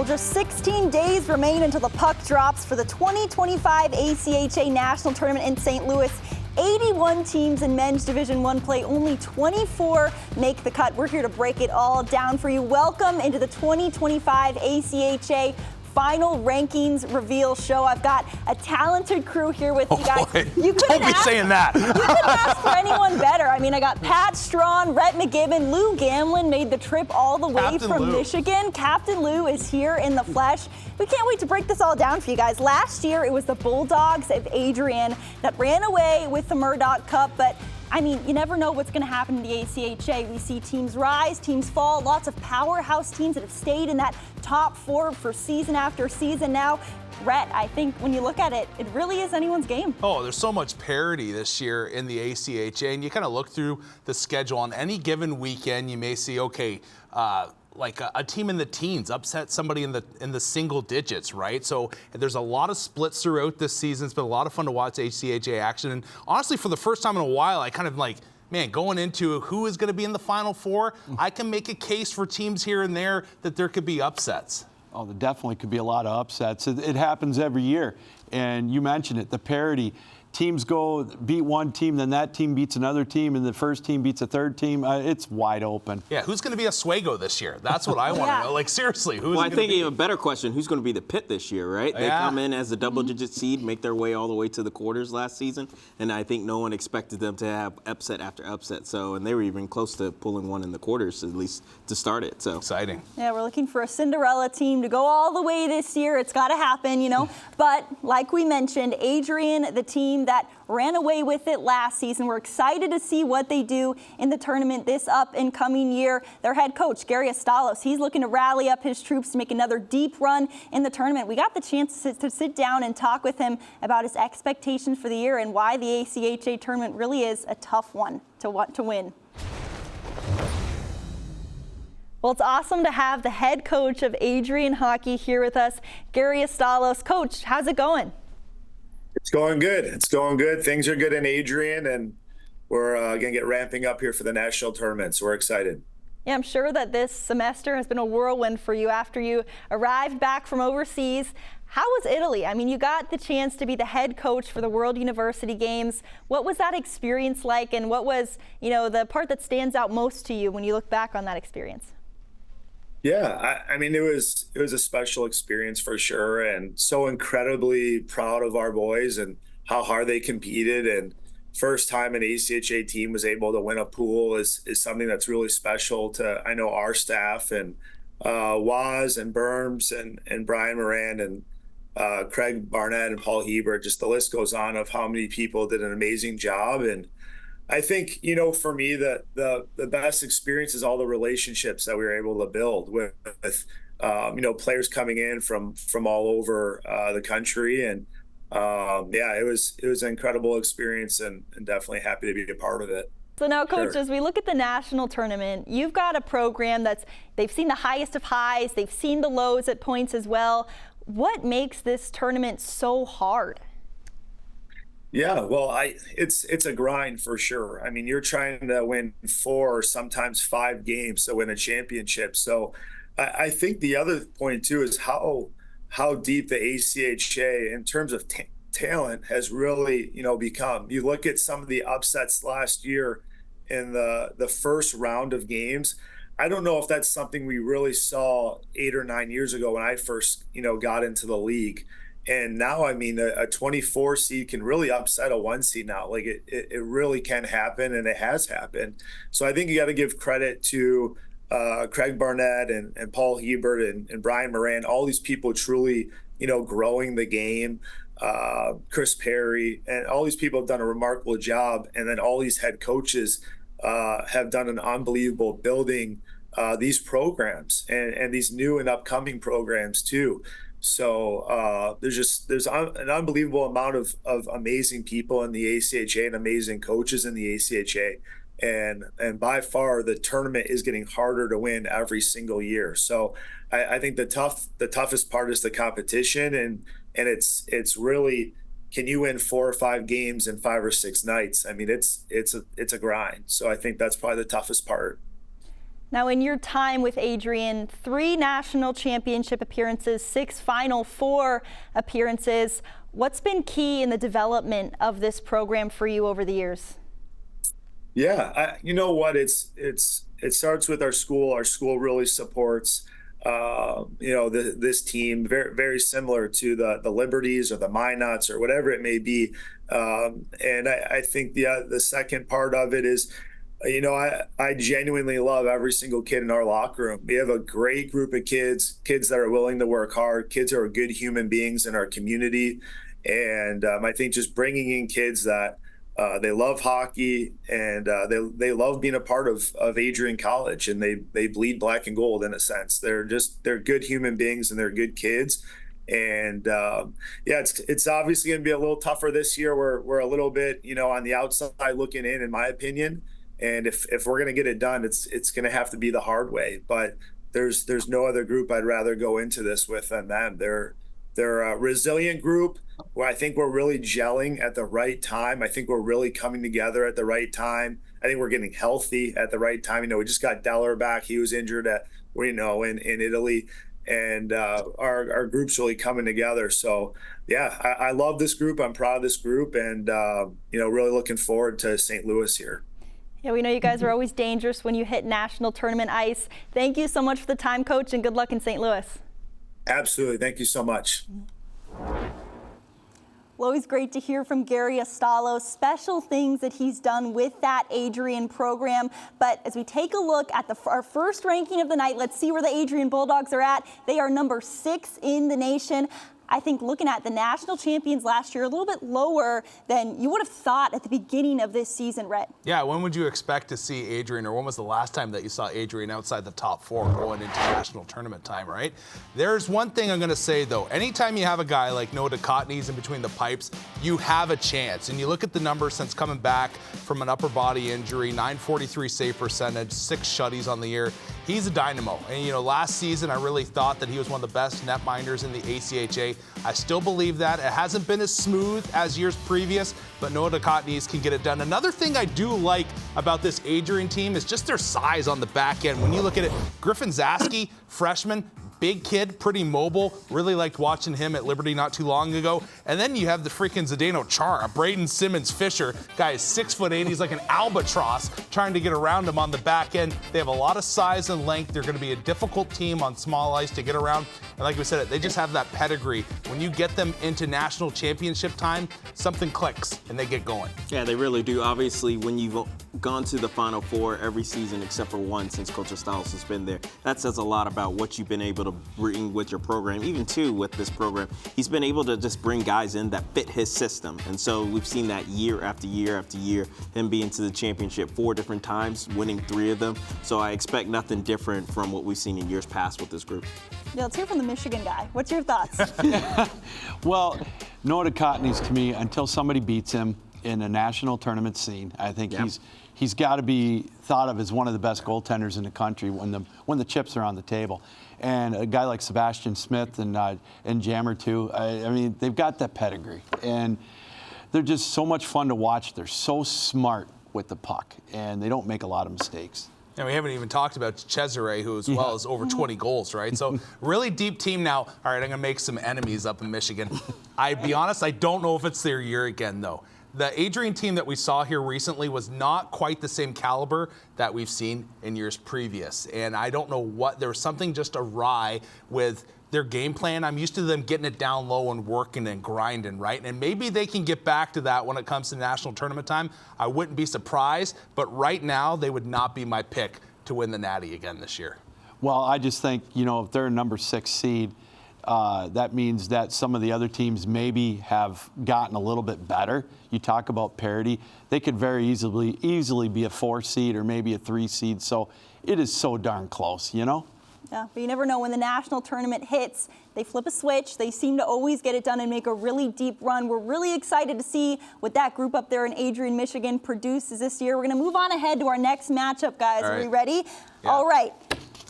just 16 days remain until the puck drops for the 2025 ACHA National Tournament in St. Louis. 81 teams in men's Division I play, only 24 make the cut. We're here to break it all down for you. Welcome into the 2025 ACHA Final Rankings Reveal Show. I've got a talented crew here with you guys. You Don't be saying that. You couldn't ask for anyone better. I mean, I got Pat Strawn, Rhett McGibbon, Lou Gamlin made the trip all the way Captain from Lou. Michigan. Captain Lou is here in the flesh. We can't wait to break this all down for you guys. Last year, it was the Bulldogs of Adrian that ran away with the Murdoch Cup, but I mean, you never know what's going to happen in the ACHA. We see teams rise, teams fall, lots of powerhouse teams that have stayed in that top four for season after season now. Rhett, I think when you look at it, it really is anyone's game. Oh, there's so much parity this year in the ACHA, and you kind of look through the schedule. On any given weekend, you may see, okay, like a team in the teens upset somebody in the single digits, right? So there's a lot of splits throughout this season. It's been a lot of fun to watch ACHA action. And honestly, for the first time in a while, I kind of like, man, going into who is going to be in the Final Four, I can make a case for teams here and there that there could be upsets. Oh, there definitely could be a lot of upsets. It happens every year. And you mentioned it, the parity. Teams go beat one team, then that team beats another team, and the first team beats a third team. It's wide open. Yeah, who's going to be Oswego this year? That's what I want to know. Like, seriously, who's I think a better question, who's going to be the Pitt this year, right? They come in as a double-digit seed, make their way all the way to the quarters last season, and I think no one expected them to have upset after upset. So, and they were even close to pulling one in the quarters, at least to start it. So exciting. Yeah, we're looking for a Cinderella team to go all the way this year. It's got to happen, you know. But like we mentioned, Adrian, the team that ran away with it last season. We're excited to see what they do in the tournament this up and coming year. Their head coach, Gary Astalos, he's looking to rally up his troops to make another deep run in the tournament. We got the chance to sit down and talk with him about his expectations for the year and why the ACHA tournament really is a tough one to win. Well, it's awesome to have the head coach of Adrian Hockey here with us, Gary Astalos. Coach, how's it going? It's going good. It's going good. Things are good in Adrian, and we're going to get ramping up here for the national tournament, so we're excited. Yeah, I'm sure that this semester has been a whirlwind for you after you arrived back from overseas. How was Italy? I mean, you got the chance to be the head coach for the World University Games. What was that experience like, and what was, the part that stands out most to you when you look back on that experience? Yeah, I mean, it was a special experience for sure, and so incredibly proud of our boys and how hard they competed. And first time an ACHA team was able to win a pool is something that's really special to, I know, our staff and Waz and Burms and Brian Moran and Craig Barnett and Paul Hebert. Just the list goes on of how many people did an amazing job. And I think, for me, the best experience is all the relationships that we were able to build with players coming in from all over the country. And it was an incredible experience and definitely happy to be a part of it. So now, Coach, as we look at the national tournament, you've got a program they've seen the highest of highs, they've seen the lows at points as well. What makes this tournament so hard? Yeah, well, it's a grind for sure. I mean, you're trying to win 4 or sometimes 5 games to win a championship. So I think the other point too is how deep the ACHA in terms of talent has really become. You look at some of the upsets last year in the first round of games. I don't know if that's something we really saw 8 or 9 years ago when I first got into the league. And now, I mean, a 24 seed can really upset a 1 seed now. Like it really can happen, and it has happened. So I think you got to give credit to Craig Barnett and Paul Hebert and Brian Moran, all these people truly, growing the game. Chris Perry and all these people have done a remarkable job. And then all these head coaches have done an unbelievable building these programs and these new and upcoming programs too. So there's an unbelievable amount of amazing people in the ACHA and amazing coaches in the ACHA. And by far the tournament is getting harder to win every single year. So I think the toughest part is the competition, and it's really, can you win 4 or 5 games in 5 or 6 nights? I mean, it's a grind. So I think that's probably the toughest part. Now, in your time with Adrian, 3 national championship appearances, 6 Final Four appearances. What's been key in the development of this program for you over the years? Yeah, you know what? It starts with our school. Our school really supports, this team, very, very similar to the Liberties or the Minots or whatever it may be. And I think the second part of it is, I genuinely love every single kid in our locker room. We have a great group of kids that are willing to work hard, kids who are good human beings in our community. And I think just bringing in kids that they love hockey and they love being a part of Adrian College, and they bleed black and gold in a sense. They're good human beings and they're good kids. And it's obviously going to be a little tougher this year. We're a little bit, on the outside looking in my opinion. And if we're going to get it done, it's going to have to be the hard way. But there's no other group I'd rather go into this with than them. They're a resilient group where I think we're really gelling at the right time. I think we're really coming together at the right time. I think we're getting healthy at the right time. We just got Delaware back. He was injured in Italy. And our group's really coming together. So, yeah, I love this group. I'm proud of this group, and, really looking forward to St. Louis here. Yeah, we know you guys are always dangerous when you hit national tournament ice. Thank you so much for the time, Coach, and good luck in St. Louis. Absolutely. Thank you so much. Well, always great to hear from Gary Astalo, special things that he's done with that Adrian program. But as we take a look at our first ranking of the night, let's see where the Adrian Bulldogs are at. They are number 6 in the nation. I think looking at the national champions last year, a little bit lower than you would have thought at the beginning of this season, Rhett. Yeah, when would you expect to see Adrian, or when was the last time that you saw Adrian outside the top 4 going into national tournament time, right? There's one thing I'm going to say, though. Anytime you have a guy like Noah DeCotney's in between the pipes, you have a chance. And you look at the numbers since coming back from an upper body injury, .943 save percentage, 6 shutties on the year. He's a dynamo. And, last season, I really thought that he was one of the best netminders in the ACHA. I still believe that. It hasn't been as smooth as years previous, but Noah DeCotney's can get it done. Another thing I do like about this Adrian team is just their size on the back end. When you look at it, Griffin Zaski, freshman, big kid, pretty mobile. Really liked watching him at Liberty not too long ago. And then you have the freaking Zdeno Chara, Braden Simmons Fisher. Guy is 6'8". He's like an albatross trying to get around him on the back end. They have a lot of size and length. They're going to be a difficult team on small ice to get around. And like we said, they just have that pedigree. When you get them into national championship time, something clicks and they get going. Yeah, they really do. Obviously, when you've gone to the Final Four every season except for one since Coach Styles has been there, that says a lot about what you've been able to bring with your program. Even too with this program, he's been able to just bring guys in that fit his system, and so we've seen that year after year after year, him being to the championship 4 different times, winning 3 of them. So I expect nothing different from what we've seen in years past with this group. Yeah, let's hear from the Michigan guy. What's your thoughts? Well, Noah DeCotney's, to me, until somebody beats him in a national tournament scene, I think he's got to be thought of as one of the best goaltenders in the country when the chips are on the table. And a guy like Sebastian Smith and Jammer too, I mean, they've got that pedigree, and they're just so much fun to watch. They're so smart with the puck, and they don't make a lot of mistakes. And we haven't even talked about Cesare, who as well is over 20 goals, right? So really deep team now. All right, I'm going to make some enemies up in Michigan. I'd be honest, I don't know if it's their year again, though. The Adrian team that we saw here recently was not quite the same caliber that we've seen in years previous. And I don't know what, there was something just awry with their game plan. I'm used to them getting it down low and working and grinding, right? And maybe they can get back to that when it comes to national tournament time. I wouldn't be surprised, but right now they would not be my pick to win the Natty again this year. Well, I just think, if they're a number 6 seed, that means that some of the other teams maybe have gotten a little bit better. You talk about parity. They could very easily be a 4 seed or maybe a 3 seed. So it is so darn close, Yeah, but you never know. When the national tournament hits, they flip a switch. They seem to always get it done and make a really deep run. We're really excited to see what that group up there in Adrian, Michigan produces this year. We're going to move on ahead to our next matchup, guys. All right. Are we ready? Yeah. All right.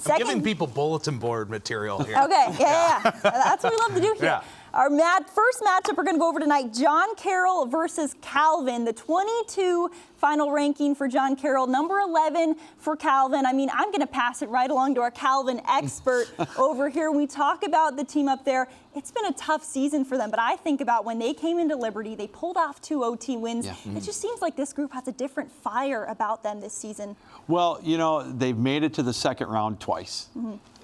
I'm giving people bulletin board material here. Okay, yeah. That's what we love to do here. Yeah. Our first matchup we're going to go over tonight, John Carroll versus Calvin. The 22 final ranking for John Carroll, number 11 for Calvin. I mean, I'm going to pass it right along to our Calvin expert over here. When we talk about the team up there, it's been a tough season for them, but I think about when they came into Liberty, they pulled off 2 OT wins. It just seems like this group has a different fire about them this season. Well, you know, they've made it to the second round twice.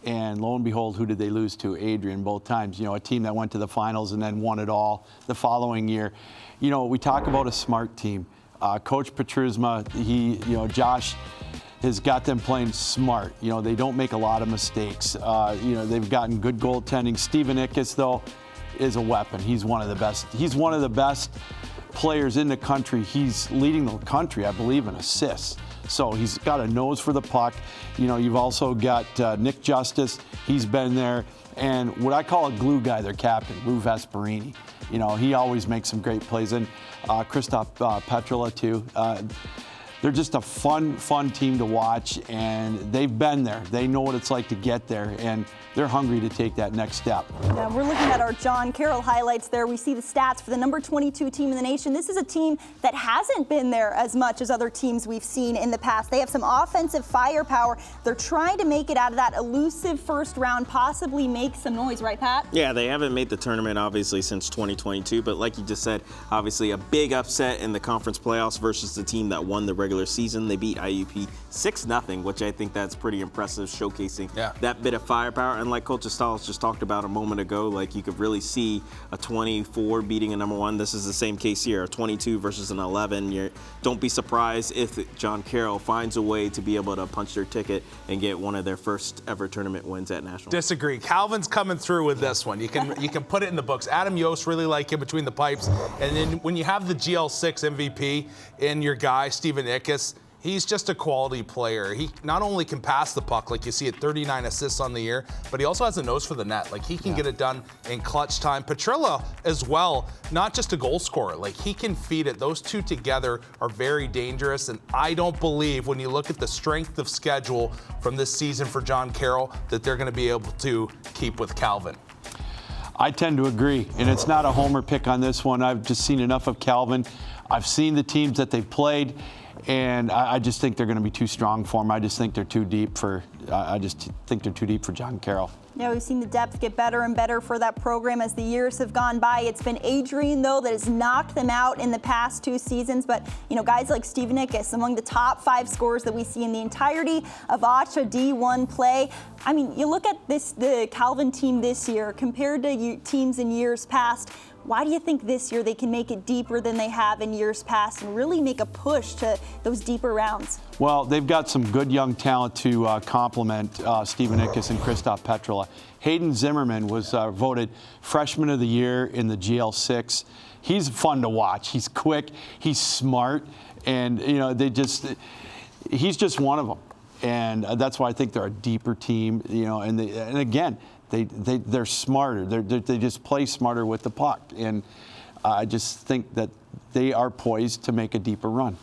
And lo and behold, who did they lose to? Adrian, both times. You know, a team that went to the finals and then won it all the following year. You know, we talk about a smart team. Coach Petruzma, Josh has got them playing smart. You know, they don't make a lot of mistakes. You know, they've gotten good goaltending. Stephen Ickes, though, is a weapon. He's one of the best. He's one of the best players in the country. He's leading the country, I believe, in assists. So he's got a nose for the puck. You know, you've also got Nick Justice. He's been there. And what I call a glue guy, their captain, Lou Vesperini. You know, he always makes some great plays. And Christoph Petrula, too. They're just a fun team to watch, and they've been there. They know what it's like to get there, and they're hungry to take that next step. Yeah, we're looking at our John Carroll highlights there. We see the stats for the number 22 team in the nation. This is a team that hasn't been there as much as other teams we've seen in the past. They have some offensive firepower. They're trying to make it out of that elusive first round, possibly make some noise, right, Pat? Yeah, they haven't made the tournament, obviously, since 2022, but like you just said, obviously a big upset in the conference playoffs versus the team that won the regular season. They beat IUP 6-0, which I think that's pretty impressive, showcasing that bit of firepower. And like Coach Stiles just talked about a moment ago, like you could really see a 24 beating a number 1. This is the same case here, a 22 versus an 11. Don't be surprised if John Carroll finds a way to be able to punch their ticket and get one of their first ever tournament wins at Nationals. Disagree. Calvin's coming through with this one. You can put it in the books. Adam Yost really like him between the pipes. And then when you have the GL6 MVP in your guy, Stephen Ickes, he's just a quality player. He not only can pass the puck, like you see at 39 assists on the year, but he also has a nose for the net. Like he can get it done in clutch time. Petrilla as well, not just a goal scorer. Like he can feed it. Those two together are very dangerous. And I don't believe when you look at the strength of schedule from this season for John Carroll that they're going to be able to keep with Calvin. I tend to agree, and it's not a homer pick on this one. I've just seen enough of Calvin. I've seen the teams that they've played, and I just think they're going to be too strong for them. I just think they're too deep for John Carroll. Yeah, we've seen the depth get better and better for that program as the years have gone by. It's been Adrian, though, that has knocked them out in the past 2 seasons. But, you know, guys like Stephen Ickes, among the top 5 scorers that we see in the entirety of ACHA D1 play. I mean, you look at the Calvin team this year compared to teams in years past. Why do you think this year they can make it deeper than they have in years past and really make a push to those deeper rounds? Well, they've got some good young talent to complement Stephen Ickes and Christoph Petrula. Hayden Zimmerman was voted Freshman of the Year in the GL6. He's fun to watch. He's quick. He's smart. And, you know, he's just one of them. And that's why I think they're a deeper team, you know, and again, they're smarter. They just play smarter with the puck. And I just think that they are poised to make a deeper run.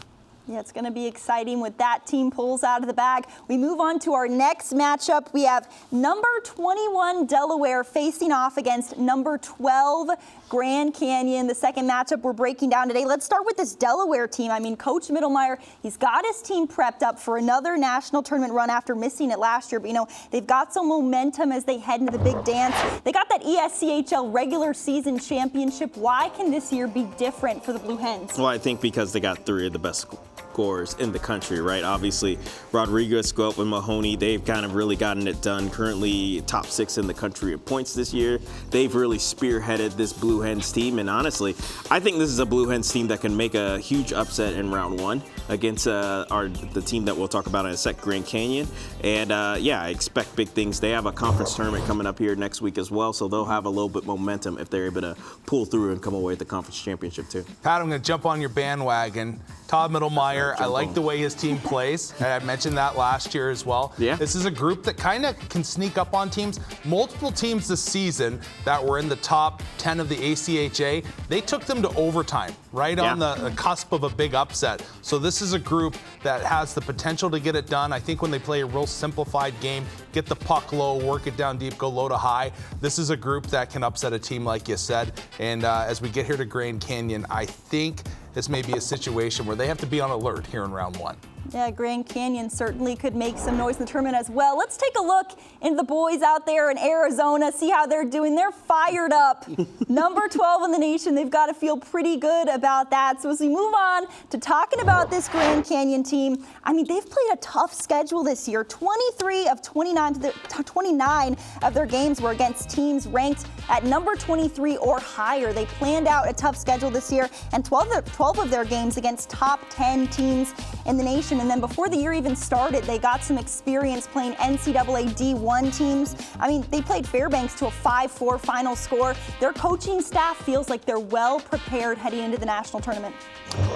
Yeah, it's going to be exciting with that team pulls out of the bag. We move on to our next matchup. We have number 21 Delaware facing off against number 12 Grand Canyon. The second matchup we're breaking down today. Let's start with this Delaware team. I mean, Coach Mittelmeyer, he's got his team prepped up for another national tournament run after missing it last year. But, you know, they've got some momentum as they head into the big dance. They got that ESCHL regular season championship. Why can this year be different for the Blue Hens? Well, I think because they got 3 of the best scorers in the country, right? Obviously, Rodriguez, Guelph, and Mahoney, they've kind of really gotten it done. Currently top 6 in the country in points this year. They've really spearheaded this Blue Hens team, and honestly, I think this is a Blue Hens team that can make a huge upset in round 1 against the team that we'll talk about in a sec, Grand Canyon. And yeah, I expect big things. They have a conference tournament coming up here next week as well, so they'll have a little bit momentum if they're able to pull through and come away with the conference championship too. Pat, I'm going to jump on your bandwagon. Todd Mittelmeyer, I like the way his team plays. And I mentioned that last year as well. Yeah. This is a group that kind of can sneak up on teams. Multiple teams this season that were in the top 10 of the ACHA, they took them to overtime, right on the cusp of a big upset. So this is a group that has the potential to get it done. I think when they play a real simplified game, get the puck low, work it down deep, go low to high, this is a group that can upset a team like you said. And as we get here to Grand Canyon, I think this may be a situation where they have to be on alert here in round one. Yeah, Grand Canyon certainly could make some noise in the tournament as well. Let's take a look into the boys out there in Arizona, see how they're doing. They're fired up. Number 12 in the nation. They've got to feel pretty good about that. So as we move on to talking about this Grand Canyon team, I mean, they've played a tough schedule this year. 23 of 29 of their games were against teams ranked at number 23 or higher. They planned out a tough schedule this year, and 12 of their games against top 10 teams in the nation. And then before the year even started, they got some experience playing NCAA D1 teams. I mean, they played Fairbanks to a 5-4 final score. Their coaching staff feels like they're well prepared heading into the national tournament.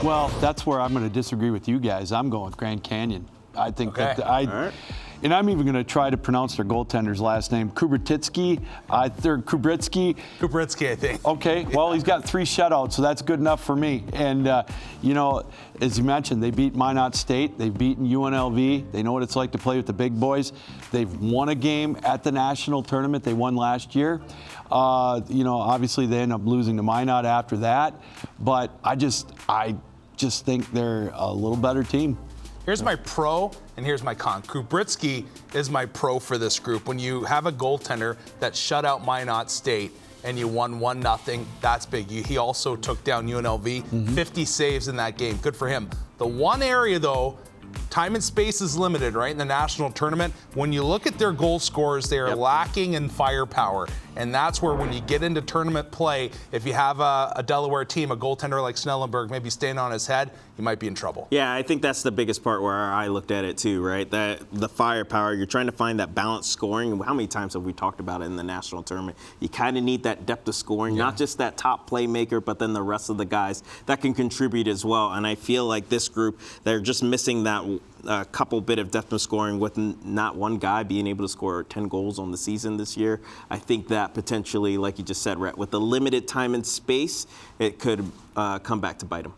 Well, that's where I'm going to disagree with you guys. I'm going Grand Canyon. I think and I'm even going to try to pronounce their goaltender's last name, Kubritsky. Kubritsky, I think. Okay, well, he's got 3 shutouts, so that's good enough for me. And, you know, as you mentioned, they beat Minot State. They've beaten UNLV. They know what it's like to play with the big boys. They've won a game at the national tournament. They won last year. You know, obviously they end up losing to Minot after that. But I just think they're a little better team. Here's my pro and here's my con. Kubritsky is my pro for this group. When you have a goaltender that shut out Minot State and you won 1-0, that's big. He also took down UNLV, 50 saves in that game. Good for him. The one area, though, time and space is limited, right, in the national tournament. When you look at their goal scorers, they are lacking in firepower. And that's where when you get into tournament play, if you have a Delaware team, a goaltender like Snellenberg maybe staying on his head, you might be in trouble. Yeah, I think that's the biggest part where I looked at it too, right? That the firepower, you're trying to find that balanced scoring. How many times have we talked about it in the national tournament? You kind of need that depth of scoring, not just that top playmaker, but then the rest of the guys that can contribute as well. And I feel like this group, they're just missing that couple bit of depth of scoring with not one guy being able to score 10 goals on the season this year. I think that potentially, like you just said, Rhett, with the limited time and space, it could come back to bite them.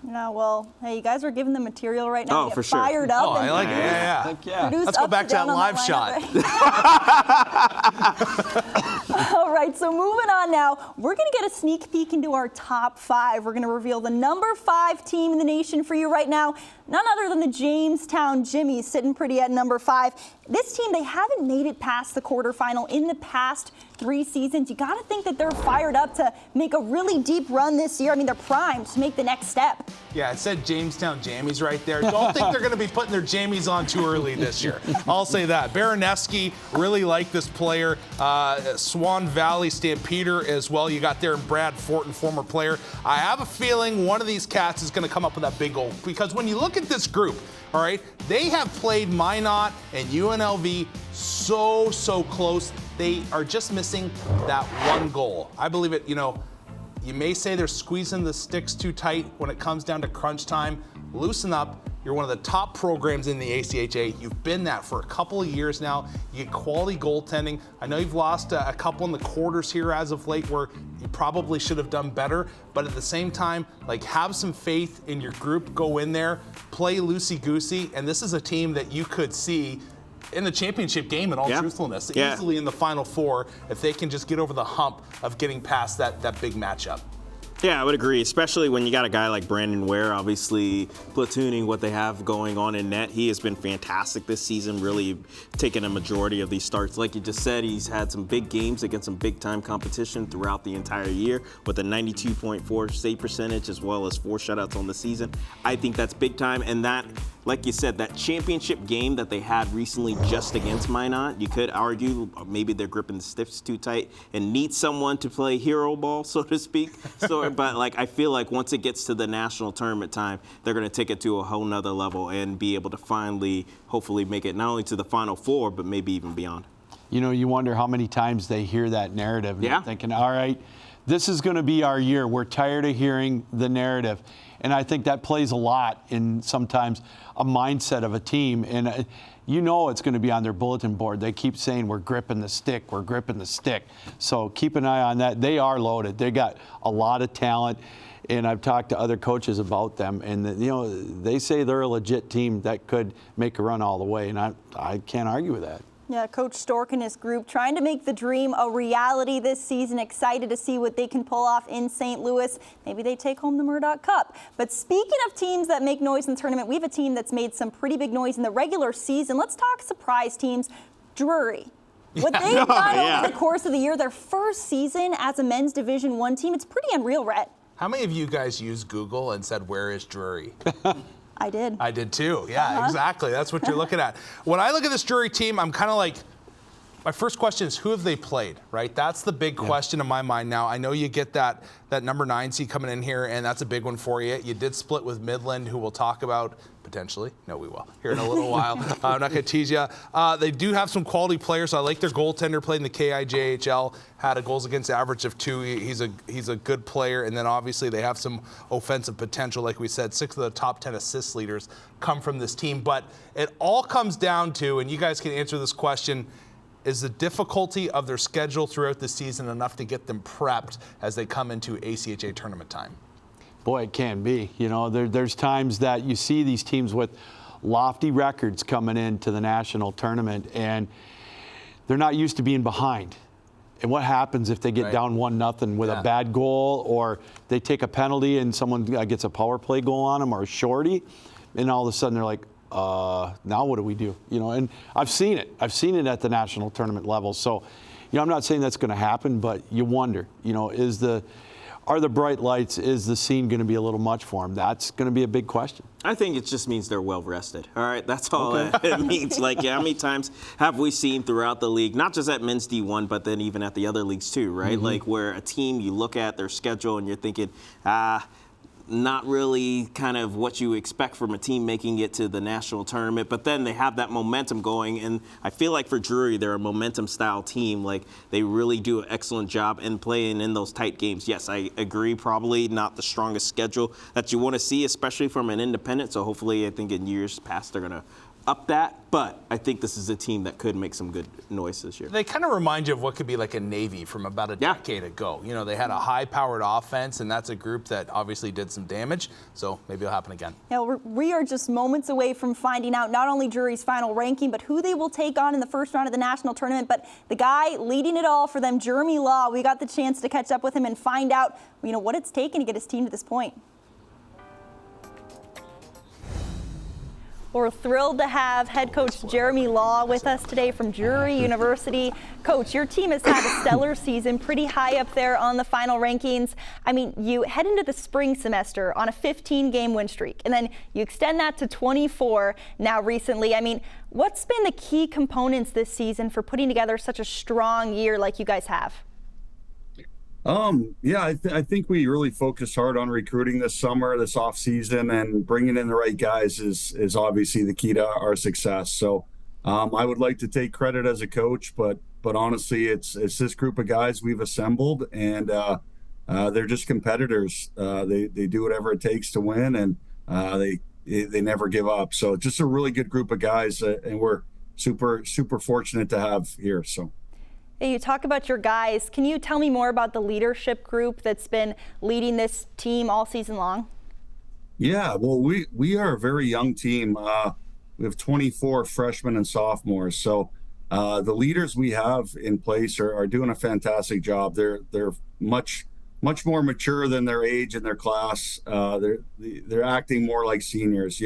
No, well, hey, you guys are giving the material right now. Oh, Get for sure. fired up. Oh, I like it. Yeah. Heck yeah. Produce Let's go ups back and to that down on live shot. All right, so moving on now, we're going to get a sneak peek into our top 5. We're going to reveal the number 5 team in the nation for you right now. None other than the Jamestown Jimmies, sitting pretty at number 5. This team, they haven't made it past the quarterfinal in the past 3 seasons. You got to think that they're fired up to make a really deep run this year. I mean, they're primed to make the next step. Yeah, it said Jamestown Jammies right there. Don't think they're going to be putting their jammies on too early this year. I'll say that. Baranevsky, really like this player. Swan Valley Stampeder as well. You got there Brad Fortin, former player. I have a feeling one of these cats is going to come up with that big goal, because when you look at this group, all right, they have played Minot and UNLV so close. They are just missing that one goal. I believe it, you know, you may say they're squeezing the sticks too tight when it comes down to crunch time. Loosen up. You're one of the top programs in the ACHA. You've been that for a couple of years now. You get quality goaltending. I know you've lost a couple in the quarters here as of late where you probably should have done better, but at the same time, like, have some faith in your group. Go in there, play loosey-goosey, and this is a team that you could see in the championship game, in all truthfulness, easily in the Final Four, if they can just get over the hump of getting past that big matchup. Yeah, I would agree, especially when you got a guy like Brandon Ware, obviously platooning what they have going on in net. He has been fantastic this season, really taking a majority of these starts. Like you just said, he's had some big games against some big-time competition throughout the entire year with a 92.4 save percentage as well as 4 shutouts on the season. I think that's big time, and that, like you said, that championship game that they had recently just against Minot, you could argue maybe they're gripping the sticks too tight and need someone to play hero ball, so to speak. But like, I feel like once it gets to the national tournament time, they're going to take it to a whole nother level and be able to finally, hopefully, make it not only to the Final Four, but maybe even beyond. You know, you wonder how many times they hear that narrative and they're thinking, all right, this is going to be our year. We're tired of hearing the narrative. And I think that plays a lot in sometimes a mindset of a team. And you know it's going to be on their bulletin board. They keep saying we're gripping the stick, we're gripping the stick. So keep an eye on that. They are loaded. They got a lot of talent. And I've talked to other coaches about them, and they say they're a legit team that could make a run all the way, and I can't argue with that. Yeah, Coach Stork and his group trying to make the dream a reality this season. Excited to see what they can pull off in St. Louis. Maybe they take home the Murdoch Cup. But speaking of teams that make noise in the tournament, we have a team that's made some pretty big noise in the regular season. Let's talk surprise teams. Drury. What they've done over the course of the year, their first season as a men's Division I team, it's pretty unreal, Rhett. How many of you guys used Google and said, where is Drury? I did. I did too. Yeah, exactly. That's what you're looking at. When I look at this Drury team, I'm kind of like, my first question is, who have they played, right? That's the big question in my mind now. I know you get that number 9 seed coming in here, and that's a big one for you. You did split with Midland, who we'll talk about potentially. No, we will here in a little while. I'm not going to tease you. They do have some quality players. I like their goaltender, played in the KIJHL, had a goals against average of 2. He's a good player, and then obviously they have some offensive potential. Like we said, 6 of the top 10 assist leaders come from this team. But it all comes down to, and you guys can answer this question, is the difficulty of their schedule throughout the season enough to get them prepped as they come into ACHA tournament time? Boy, it can be. There's times that you see these teams with lofty records coming into the national tournament, and they're not used to being behind. And what happens if they get down 1-0 with a bad goal, or they take a penalty and someone gets a power play goal on them, or a shorty, and all of a sudden they're like, now what do we do? And I've seen it. I've seen it at the national tournament level. So, I'm not saying that's going to happen, but you wonder, are the bright lights, is the scene going to be a little much for them? That's going to be a big question. I think it just means they're well rested. All right, that's all it means. Like, how many times have we seen throughout the league, not just at men's D1, but then even at the other leagues too, right? Mm-hmm. Like where a team, you look at their schedule and you're thinking, not really kind of what you expect from a team making it to the national tournament, but then they have that momentum going, and I feel like for Drury, they're a momentum-style team. Like, they really do an excellent job in playing in those tight games. Yes, I agree, probably not the strongest schedule that you want to see, especially from an independent, so hopefully I think in years past they're going to up that, but I think this is a team that could make some good noise this year. They kind of remind you of what could be like a Navy from about a decade ago. They had a high-powered offense, and that's a group that obviously did some damage, so maybe it'll happen again. We are just moments away from finding out not only Drury's final ranking, but who they will take on in the first round of the national tournament. But the guy leading it all for them, Jeremy Law, we got the chance to catch up with him and find out, what it's taken to get his team to this point. We're thrilled to have head coach Jeremy Law with us today from Drury University. Coach, your team has had a stellar season, pretty high up there on the final rankings. I mean, you head into the spring semester on a 15-game win streak, and then you extend that to 24 now recently. I mean, what's been the key components this season for putting together such a strong year like you guys have? I think we really focused hard on recruiting this summer, this off season, and bringing in the right guys is obviously the key to our success. So I would like to take credit as a coach, but honestly, it's this group of guys we've assembled, and they're just competitors. They do whatever it takes to win, and they never give up. So just a really good group of guys, and we're super fortunate to have here. So. You talk about your guys. Can you tell me more about the leadership group that's been leading this team all season long? Yeah, well, we are a very young team. We have 24 freshmen and sophomores. So the leaders we have in place are doing a fantastic job. They're much more mature than their age and their class. They're acting more like seniors.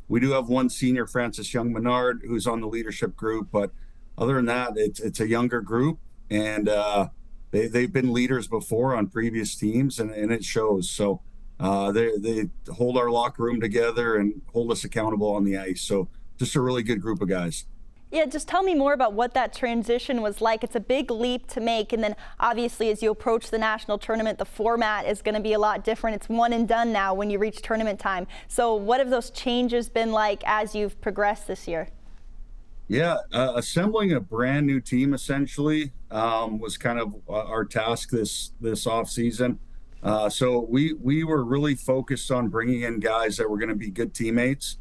We do have one senior, Francis Young Menard, who's on the leadership group, but other than that, it's a younger group, and they've been leaders before on previous teams, and it shows. So they hold our locker room together and hold us accountable on the ice. So just a really good group of guys. Yeah, just tell me more about what that transition was like. It's a big leap to make, and then obviously as you approach the national tournament, the format is going to be a lot different. It's one and done now when you reach tournament time. So what have those changes been like as you've progressed this year? Yeah, assembling a brand new team essentially was kind of our task this off season. So we were really focused on bringing in guys that were going to be good teammates,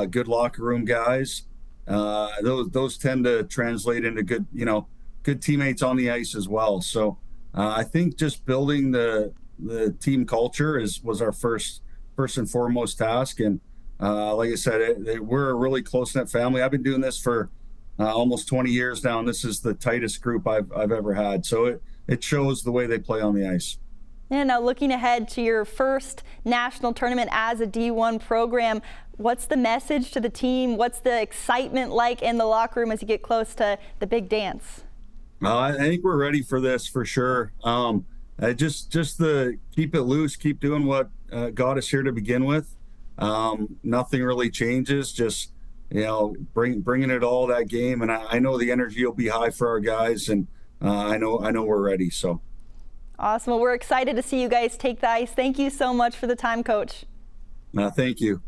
good locker room guys. Those tend to translate into good teammates on the ice as well. So I think just building the team culture was our first and foremost task. And like I said, we're a really close-knit family. I've been doing this for almost 20 years now, and this is the tightest group I've ever had. So it shows the way they play on the ice. And now looking ahead to your first national tournament as a D1 program, what's the message to the team? What's the excitement like in the locker room as you get close to the big dance? I think we're ready for this for sure. Just the keep it loose, keep doing what got us here to begin with. Nothing really changes. Just bringing it all that game, and I know the energy will be high for our guys, and I know we're ready. So awesome. Well, we're excited to see you guys take the ice. Thank you so much for the time, Coach. Thank you.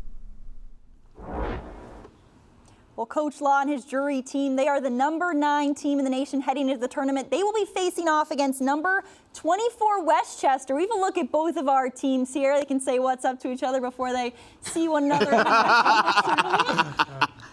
Well, Coach Law and his Drury team, they are the number 9 team in the nation heading into the tournament. They will be facing off against number 24 Westchester. We have a look at both of our teams here. They can say what's up to each other before they see one another.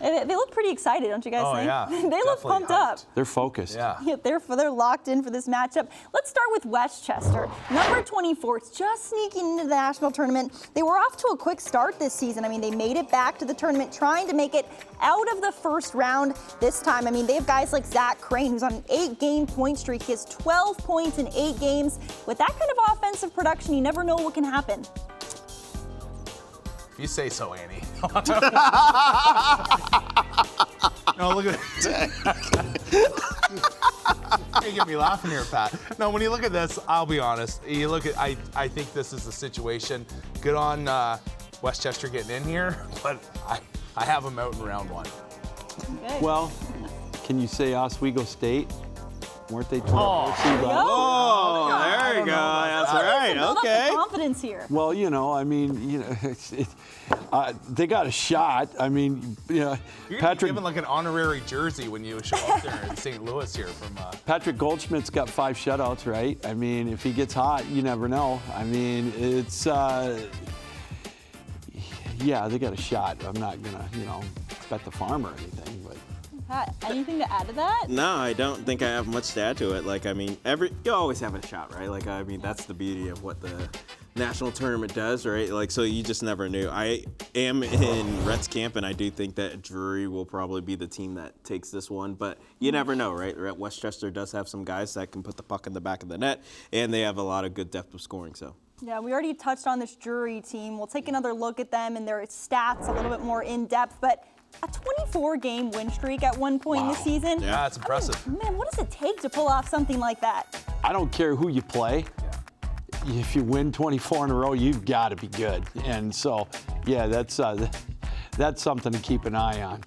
They look pretty excited, don't you guys think? Yeah, they look pumped up. They're focused. Yeah, they're locked in for this matchup. Let's start with Westchester. Number 24 is just sneaking into the national tournament. They were off to a quick start this season. I mean, they made it back to the tournament, trying to make it out of the first round this time. I mean, they have guys like Zach Crane, who's on an 8-game point streak. He has 12 points in 8 games. With that kind of offensive production, you never know what can happen. You say so, Annie. No, look at it. You get me laughing here, Pat. No, when you look at this, I'll be honest. You look at, I think this is the situation. Good on Westchester getting in here, but I have them out in round 1. Okay. Well, can you say Oswego State? Weren't they 12? Oh, there you go. That's right. Okay. Confidence here. Well, I mean, they got a shot. I mean, You're Patrick given like an honorary jersey when you show up there in St. Louis here from. Patrick Goldschmidt's got 5 shutouts, right? I mean, if he gets hot, you never know. I mean, it's yeah, they got a shot. I'm not gonna, bet the farm or anything, but. Pat, anything to add to that? No, I don't think I have much to add to it. Like, I mean, you always have a shot, right? Like, I mean, that's the beauty of what the national tournament does, right? Like, so you just never knew. I am in Rhett's camp, and I do think that Drury will probably be the team that takes this one, but you never know, right? Westchester does have some guys that can put the puck in the back of the net, and they have a lot of good depth of scoring, so. Yeah, we already touched on this Drury team. We'll take another look at them and their stats a little bit more in depth, but a 24-game win streak at one point in the season. Yeah, that's impressive. I mean, man, what does it take to pull off something like that? I don't care who you play. Yeah. If you win 24 in a row, you've got to be good. And so, yeah, that's something to keep an eye on.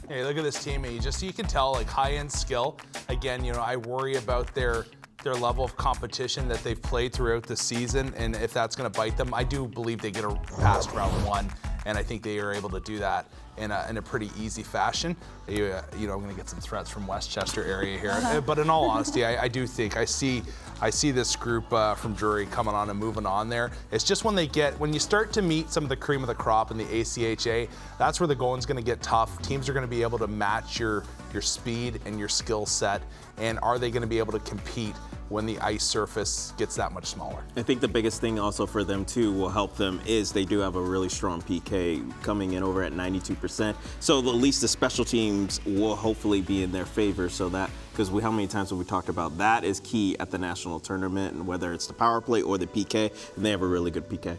Hey, look at this team. You can tell like high-end skill. Again, I worry about their level of competition that they've played throughout the season, and if that's going to bite them. I do believe they get past round 1, and I think they are able to do that in a pretty easy fashion. I'm going to get some threats from Westchester area here, but in all honesty, I do think I see this group from Drury coming on and moving on there. It's just when you start to meet some of the cream of the crop in the ACHA, that's where the going's going to get tough. Teams are going to be able to match your speed and your skill set, and are they going to be able to compete when the ice surface gets that much smaller? I think the biggest thing also for them too will help them is they do have a really strong PK coming in over at 92%. So at least the special teams will hopefully be in their favor, so that, because how many times have we talked about that is key at the national tournament, and whether it's the power play or the PK, and they have a really good PK.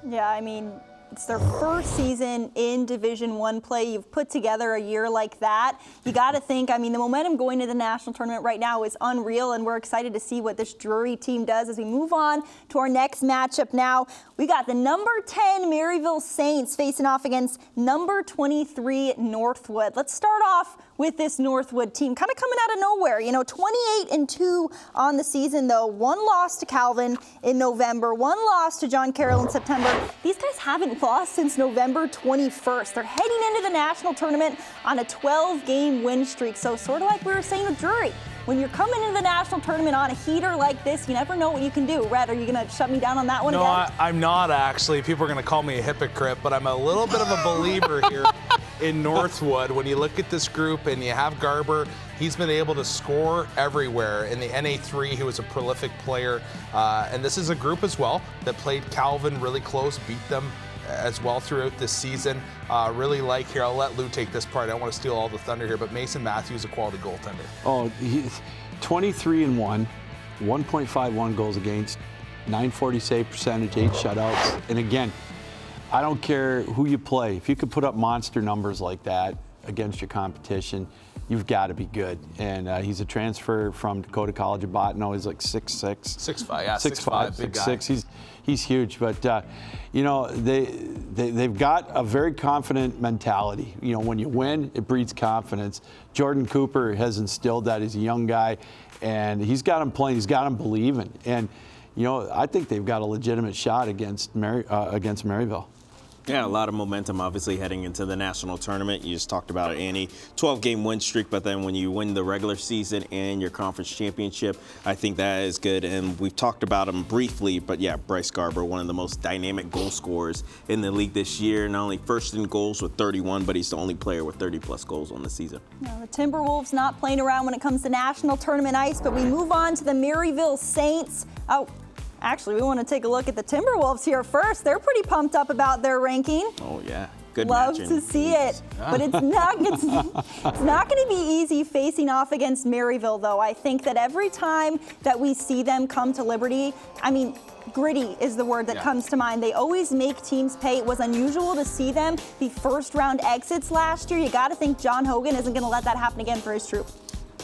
Yeah, I mean, it's their first season in Division I play. You've put together a year like that. You got to think, I mean, the momentum going to the national tournament right now is unreal, and we're excited to see what this Drury team does as we move on to our next matchup now. We got the number 10 Maryville Saints facing off against number 23 Northwood. Let's start off with this Northwood team, kind of coming out of nowhere. 28-2 on the season, though. 1 loss to Calvin in November, 1 loss to John Carroll in September. These guys haven't lost since November 21st. They're heading into the national tournament on a 12-game win streak. So sort of like we were saying with Drury, when you're coming into the national tournament on a heater like this, you never know what you can do. Red, are you going to shut me down on that one again? No, I'm not actually. People are going to call me a hypocrite, but I'm a little bit of a believer here in Northwood. When you look at this group and you have Garber, he's been able to score everywhere. In the NA3, he was a prolific player. And this is a group as well that played Calvin really close, beat them as well throughout this season. Really like here, I'll let Lou take this part. I don't want to steal all the thunder here, but Mason Matthews, a quality goaltender. Oh, he's 23-1, 1.51 goals against, 940 save percentage, 8 shutouts. And again, I don't care who you play. If you could put up monster numbers like that against your competition, you've got to be good. And he's a transfer from Dakota College of Botano. He's like 6'6". 6'5", yeah, 6'5", big 6'6". guy. He's huge, but you know, they've got a very confident mentality. You know, when you win, it breeds confidence. Jordan Cooper has instilled that as a young guy, and he's got him playing. He's got him believing, and you know, I think they've got a legitimate shot against Maryville. Yeah, a lot of momentum, obviously, heading into the national tournament. You just talked about it, Annie. 12-game win streak, but then when you win the regular season and your conference championship, I think that is good. And we've talked about him briefly, but yeah, Bryce Garber, one of the most dynamic goal scorers in the league this year. Not only first in goals with 31, but he's the only player with 30-plus goals on the season. Now, the Timberwolves not playing around when it comes to national tournament ice, but we move on to the Maryville Saints. Actually, we want to take a look at the Timberwolves here first. They're pretty pumped up about their ranking. Oh, yeah. Good Love matching. to see it. Yeah. But it's not going to be easy facing off against Maryville, though. I think that every time that we see them come to Liberty, I mean, gritty is the word that comes to mind. They always make teams pay. It was unusual to see them be first-round exits last year. You got to think John Hogan isn't going to let that happen again for his troop.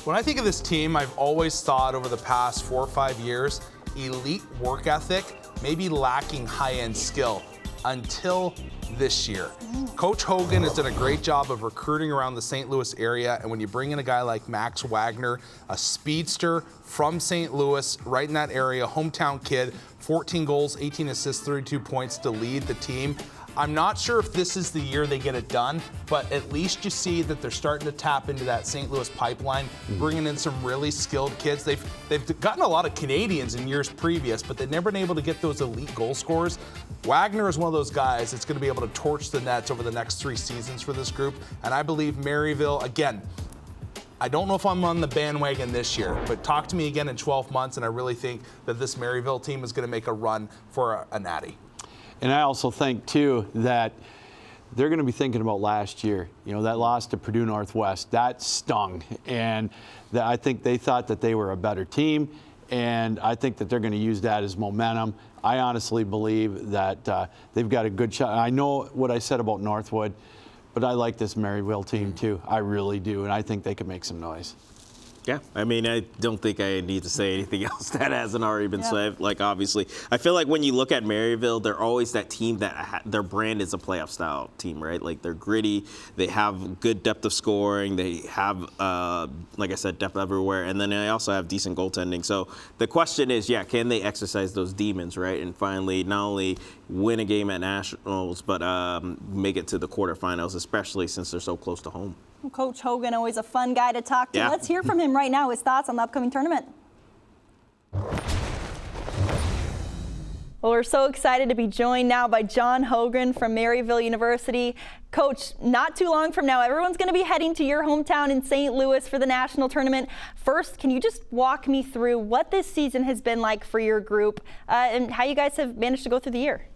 When I think of this team, I've always thought over the past 4 or 5 years, elite work ethic, maybe lacking high-end skill until this year. Coach Hogan has done a great job of recruiting around the St. Louis area, and when you bring in a guy like Max Wagner, a speedster from St. Louis, right in that area, hometown kid, 14 goals, 18 assists, 32 points to lead the team. I'm not sure if this is the year they get it done, but at least you see that they're starting to tap into that St. Louis pipeline, bringing in some really skilled kids. They've gotten a lot of Canadians in years previous, but they've never been able to get those elite goal scorers. Wagner is one of those guys that's going to be able to torch the nets over the next 3 seasons for this group, and I believe Maryville, again, I don't know if I'm on the bandwagon this year, but talk to me again in 12 months, and I really think that this Maryville team is going to make a run for a natty. And I also think, too, that they're going to be thinking about last year. You know, that loss to Purdue Northwest, that stung. And I think they thought that they were a better team, and I think that they're going to use that as momentum. I honestly believe that they've got a good shot. I know what I said about Northwood, but I like this Maryville team, too. I really do, and I think they can make some noise. Yeah, I mean, I don't think I need to say anything else that hasn't already been said. Like, obviously, I feel like when you look at Maryville, they're always that team that their brand is a playoff style team, right? Like, they're gritty, they have good depth of scoring, they have, like I said, depth everywhere, and then they also have decent goaltending. So the question is, can they exercise those demons, right? And finally, not only win a game at nationals, but make it to the quarterfinals, especially since they're so close to home. Coach Hogan, always a fun guy to talk to. Yeah. Let's hear from him right now, his thoughts on the upcoming tournament. Well, we're so excited to be joined now by John Hogan from Maryville University. Coach, not too long from now, everyone's going to be heading to your hometown in St. Louis for the national tournament. First, can you just walk me through what this season has been like for your group and how you guys have managed to go through the year?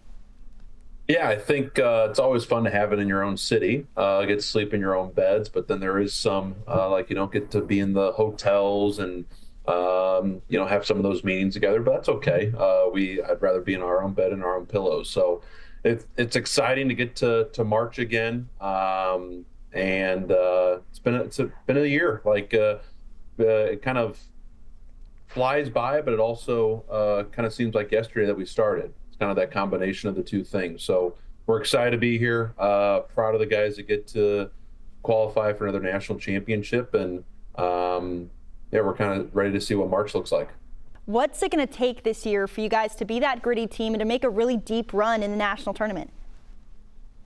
Yeah, I think it's always fun to have it in your own city, get to sleep in your own beds, but then there is some, like you don't get to be in the hotels and, have some of those meetings together, but that's okay. I'd rather be in our own bed and our own pillows. So it's exciting to get to March again. And it's been a year, like it kind of flies by, but it also kind of seems like yesterday that we started. It's kind of that combination of the two things. So we're excited to be here. Proud of the guys that get to qualify for another national championship. And we're kind of ready to see what March looks like. What's it going to take this year for you guys to be that gritty team and to make a really deep run in the national tournament?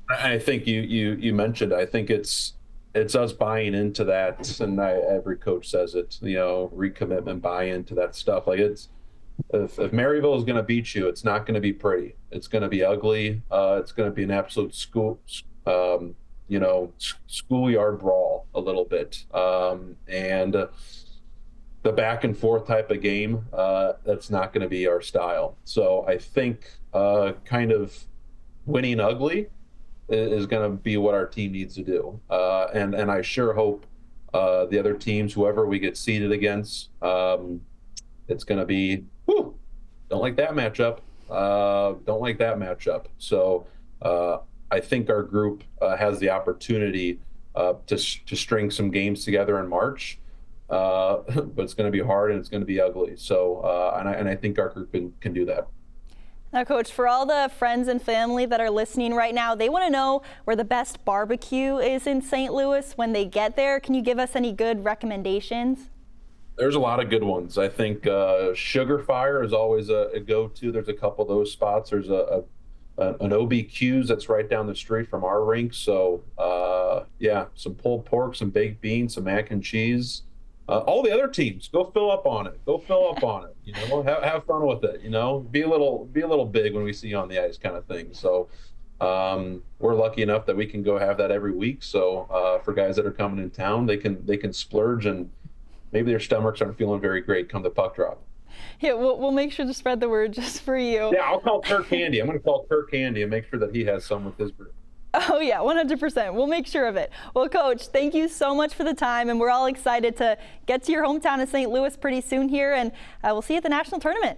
I think you mentioned, I think it's us buying into that, and every coach says it, recommitment, buy into that stuff. Like if Maryville is going to beat you, it's not going to be pretty. It's going to be ugly. It's going to be an absolute schoolyard brawl a little bit. And the back and forth type of game, that's not going to be our style. So I think kind of winning ugly is going to be what our team needs to do. And I sure hope the other teams, whoever we get seeded against, it's going to be, don't like that matchup. Don't like that matchup. So I think our group has the opportunity to string some games together in March. But it's going to be hard and it's going to be ugly. So, and I think our group can do that. Now, Coach, for all the friends and family that are listening right now, they want to know where the best barbecue is in St. Louis when they get there. Can you give us any good recommendations? There's a lot of good ones. I think Sugar Fire is always a go-to. There's a couple of those spots. There's an OBQ's that's right down the street from our rink. So, some pulled pork, some baked beans, some mac and cheese. All the other teams, go fill up on it. Have fun with it. Be a little big when we see you on the ice, kind of thing. So we're lucky enough that we can go have that every week. So for guys that are coming in town, they can splurge, and maybe their stomachs aren't feeling very great come the puck drop. Yeah, we'll make sure to spread the word just for you. Yeah, I'll call Kirk Handy. I'm going to call Kirk Handy and make sure that he has some with his group. Oh, yeah, 100%. We'll make sure of it. Well, Coach, thank you so much for the time, and we're all excited to get to your hometown of St. Louis pretty soon here, and we'll see you at the national tournament.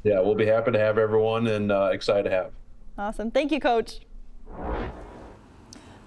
Yeah, we'll be happy to have everyone and excited to have. Awesome. Thank you, Coach.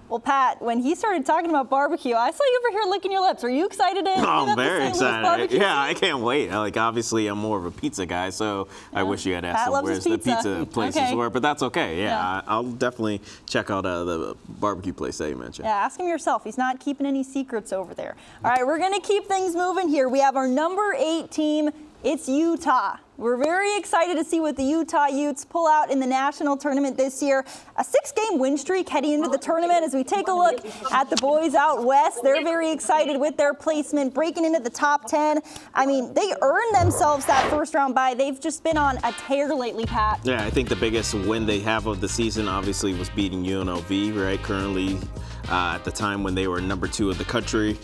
Well, Pat, when he started talking about barbecue, I saw you over here licking your lips. Are you excited? I'm very excited. Yeah, I can't wait. Obviously, I'm more of a pizza guy, so I wish you had asked him where's the pizza places were, but that's okay. Yeah. I'll definitely check out the barbecue place that you mentioned. Yeah, ask him yourself. He's not keeping any secrets over there. All right, we're going to keep things moving here. We have our number 8 team. It's Utah. We're very excited to see what the Utah Utes pull out in the national tournament this year. A 6-game win streak heading into the tournament. As we take a look at the boys out west, they're very excited with their placement, breaking into the top 10. I mean, they earned themselves that first round bye. They've just been on a tear lately, Pat. Yeah, I think the biggest win they have of the season obviously was beating UNLV, right? Currently at the time when they were number 2 of the country.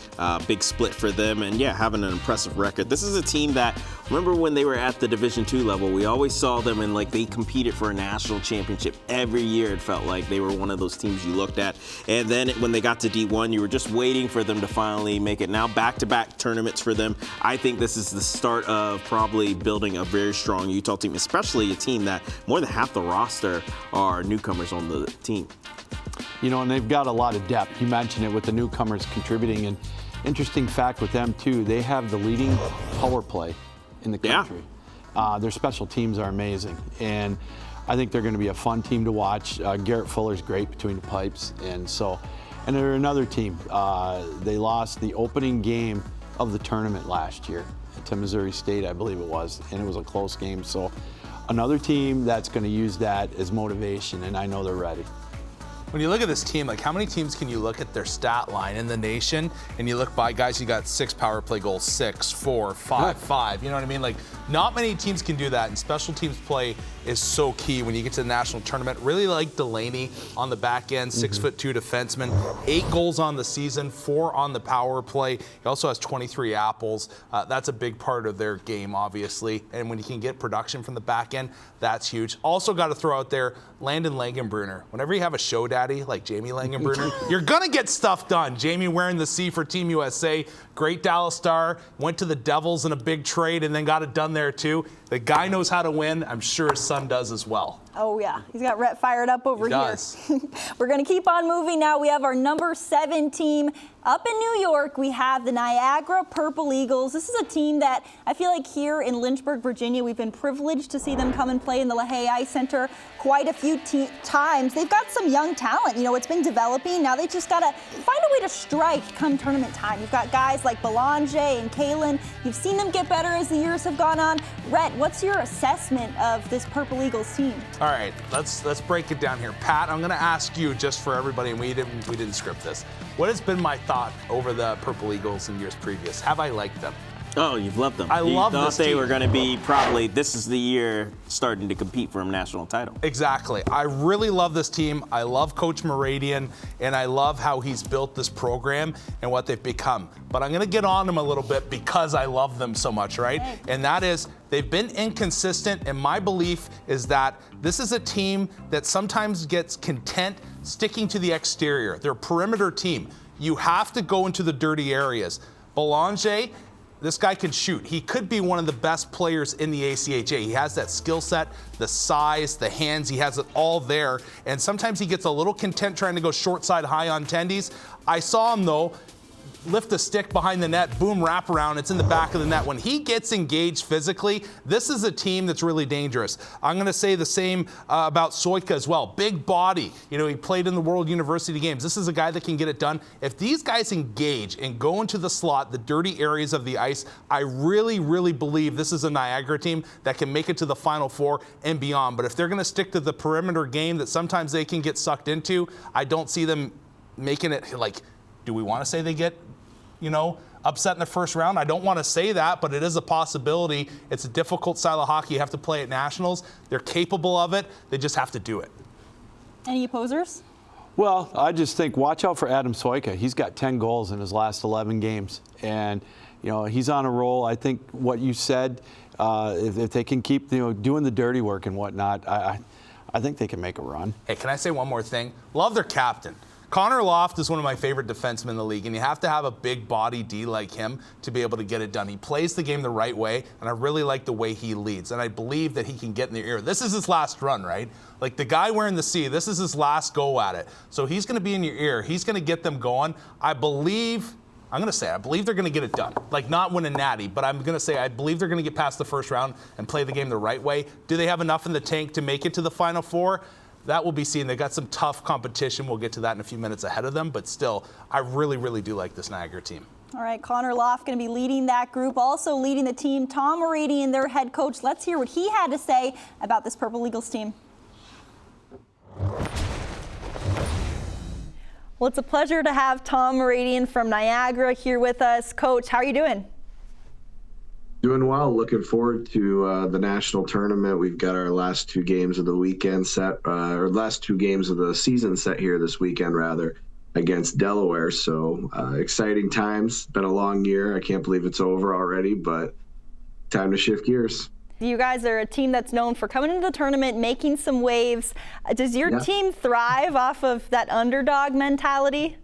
Big split for them, and having an impressive record. This is a team that, remember when they were at the Division II level, we always saw them and they competed for a national championship every year. It felt like they were one of those teams you looked at. And then when they got to D1, you were just waiting for them to finally make it. Now back-to-back tournaments for them. I think this is the start of probably building a very strong Utah team, especially a team that more than half the roster are newcomers on the team. And they've got a lot of depth. You mentioned it with the newcomers contributing. And interesting fact with them, too, they have the leading power play in the country. Their special teams are amazing. And I think they're going to be a fun team to watch. Garrett Fuller's great between the pipes. And they're another team. They lost the opening game of the tournament last year to Missouri State, I believe it was. And it was a close game. So another team that's going to use that as motivation, and I know they're ready. When you look at this team, how many teams can you look at their stat line in the nation and you look by guys who got 6 power play goals, 6, 4, 5, 5, you know what I mean? Not many teams can do that, and special teams play is so key when you get to the national tournament. Really like Delaney on the back end, 6'2" defenseman, 8 goals on the season, 4 on the power play. He also has 23 apples. That's a big part of their game, obviously, and when you can get production from the back end, that's huge. Also got to throw out there Landon Langenbrunner. Whenever you have a show daddy like Jamie Langenbrunner, you're going to get stuff done. Jamie wearing the C for Team USA, great Dallas Star, went to the Devils in a big trade and then got it done there too. The guy knows how to win. I'm sure his son does as well. Oh, yeah. He's got Rhett fired up over here. We're going to keep on moving now. We have our number 7 team. Up in New York, we have the Niagara Purple Eagles. This is a team that I feel like here in Lynchburg, Virginia, we've been privileged to see them come and play in the LaHaye Ice Center quite a few times. They've got some young talent. It's been developing. Now they just got to find a way to strike come tournament time. You've got guys like Belanger and Kalen. You've seen them get better as the years have gone on. Rhett, what's your assessment of this Purple Eagles team? All right, let's break it down here. Pat, I'm going to ask you, just for everybody, and we didn't script this. What has been my thought over the Purple Eagles in years previous? Have I liked them? Oh, you've loved them. I love this thought they team. were going to be probably, this is the year starting to compete for a national title. Exactly. I really love this team. I love Coach Meridian, and I love how he's built this program and what they've become. But I'm going to get on them a little bit because I love them so much, right? And that is, they've been inconsistent, and my belief is that this is a team that sometimes gets content sticking to the exterior. They're a perimeter team. You have to go into the dirty areas. Belanger, this guy can shoot. He could be one of the best players in the ACHA. He has that skill set, the size, the hands. He has it all there. And sometimes he gets a little content trying to go short side high on tendies. I saw him, though, lift a stick behind the net, boom, wrap around, it's in the back of the net. When he gets engaged physically, this is a team that's really dangerous. I'm going to say the same about Soika as well. Big body. You know, he played in the World University games. This is a guy that can get it done. If these guys engage and go into the slot, the dirty areas of the ice, I really, really believe this is a Niagara team that can make it to the Final Four and beyond. But if they're going to stick to the perimeter game that sometimes they can get sucked into, I don't see them making it like, do we want to say they get, upset in the first round? I don't want to say that, but it is a possibility. It's a difficult style of hockey. You have to play at nationals. They're capable of it. They just have to do it. Any opposers? Well, I just think watch out for Adam Soika. He's got 10 goals in his last 11 games. And, he's on a roll. I think what you said, if they can keep, doing the dirty work and whatnot, I think they can make a run. Hey, can I say one more thing? Love their captain. Connor Loft is one of my favorite defensemen in the league, and you have to have a big body D like him to be able to get it done. He plays the game the right way, and I really like the way he leads, and I believe that he can get in their ear. This is his last run, right? Like the guy wearing the C, this is his last go at it. So he's going to be in your ear. He's going to get them going. I believe they're going to get it done. Like not win a natty, but I'm going to say I believe they're going to get past the first round and play the game the right way. Do they have enough in the tank to make it to the Final Four? That will be seen. They got some tough competition. We'll get to that in a few minutes ahead of them. But still, I really, really do like this Niagara team. All right, Connor Loft going to be leading that group. Also leading the team, Tom Meridian, their head coach. Let's hear what he had to say about this Purple Eagles team. Well, it's a pleasure to have Tom Meridian from Niagara here with us. Coach, how are you doing? Doing well. Looking forward to the national tournament. We've got our last two games of the weekend set, or last two games of the season set here this weekend, rather, against Delaware. So exciting times. Been a long year. I can't believe it's over already, but time to shift gears. You guys are a team that's known for coming into the tournament, making some waves. Does your team thrive off of that underdog mentality?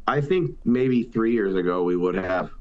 I think maybe 3 years ago we would have.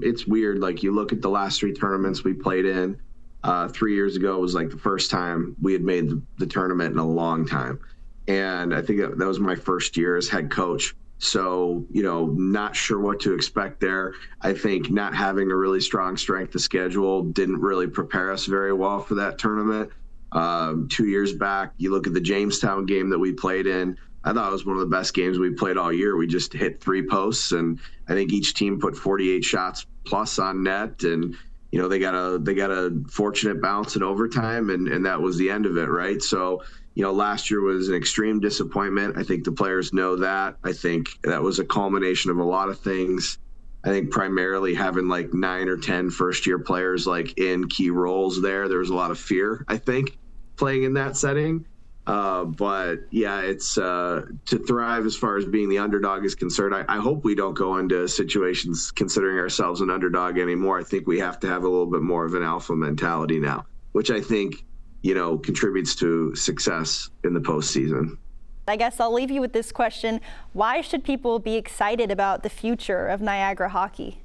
It's weird. Like you look at the last three tournaments we played in. 3 years ago was like the first time we had made the tournament in a long time. And I think that was my first year as head coach. So, not sure what to expect there. I think not having a really strong strength of schedule didn't really prepare us very well for that tournament. 2 years back, you look at the Jamestown game that we played in. I thought it was one of the best games we played all year. We just hit 3 posts, and I think each team put 48 shots plus on net. And they got a fortunate bounce in overtime, and that was the end of it, right? So last year was an extreme disappointment. I think the players know that. I think that was a culmination of a lot of things. I think primarily having like 9 or 10 first-year players like in key roles there. There was a lot of fear, I think, playing in that setting. But yeah, it's to thrive as far as being the underdog is concerned. I hope we don't go into situations considering ourselves an underdog anymore. I think we have to have a little bit more of an alpha mentality now, which I think, contributes to success in the postseason. I guess I'll leave you with this question. Why should people be excited about the future of Niagara hockey?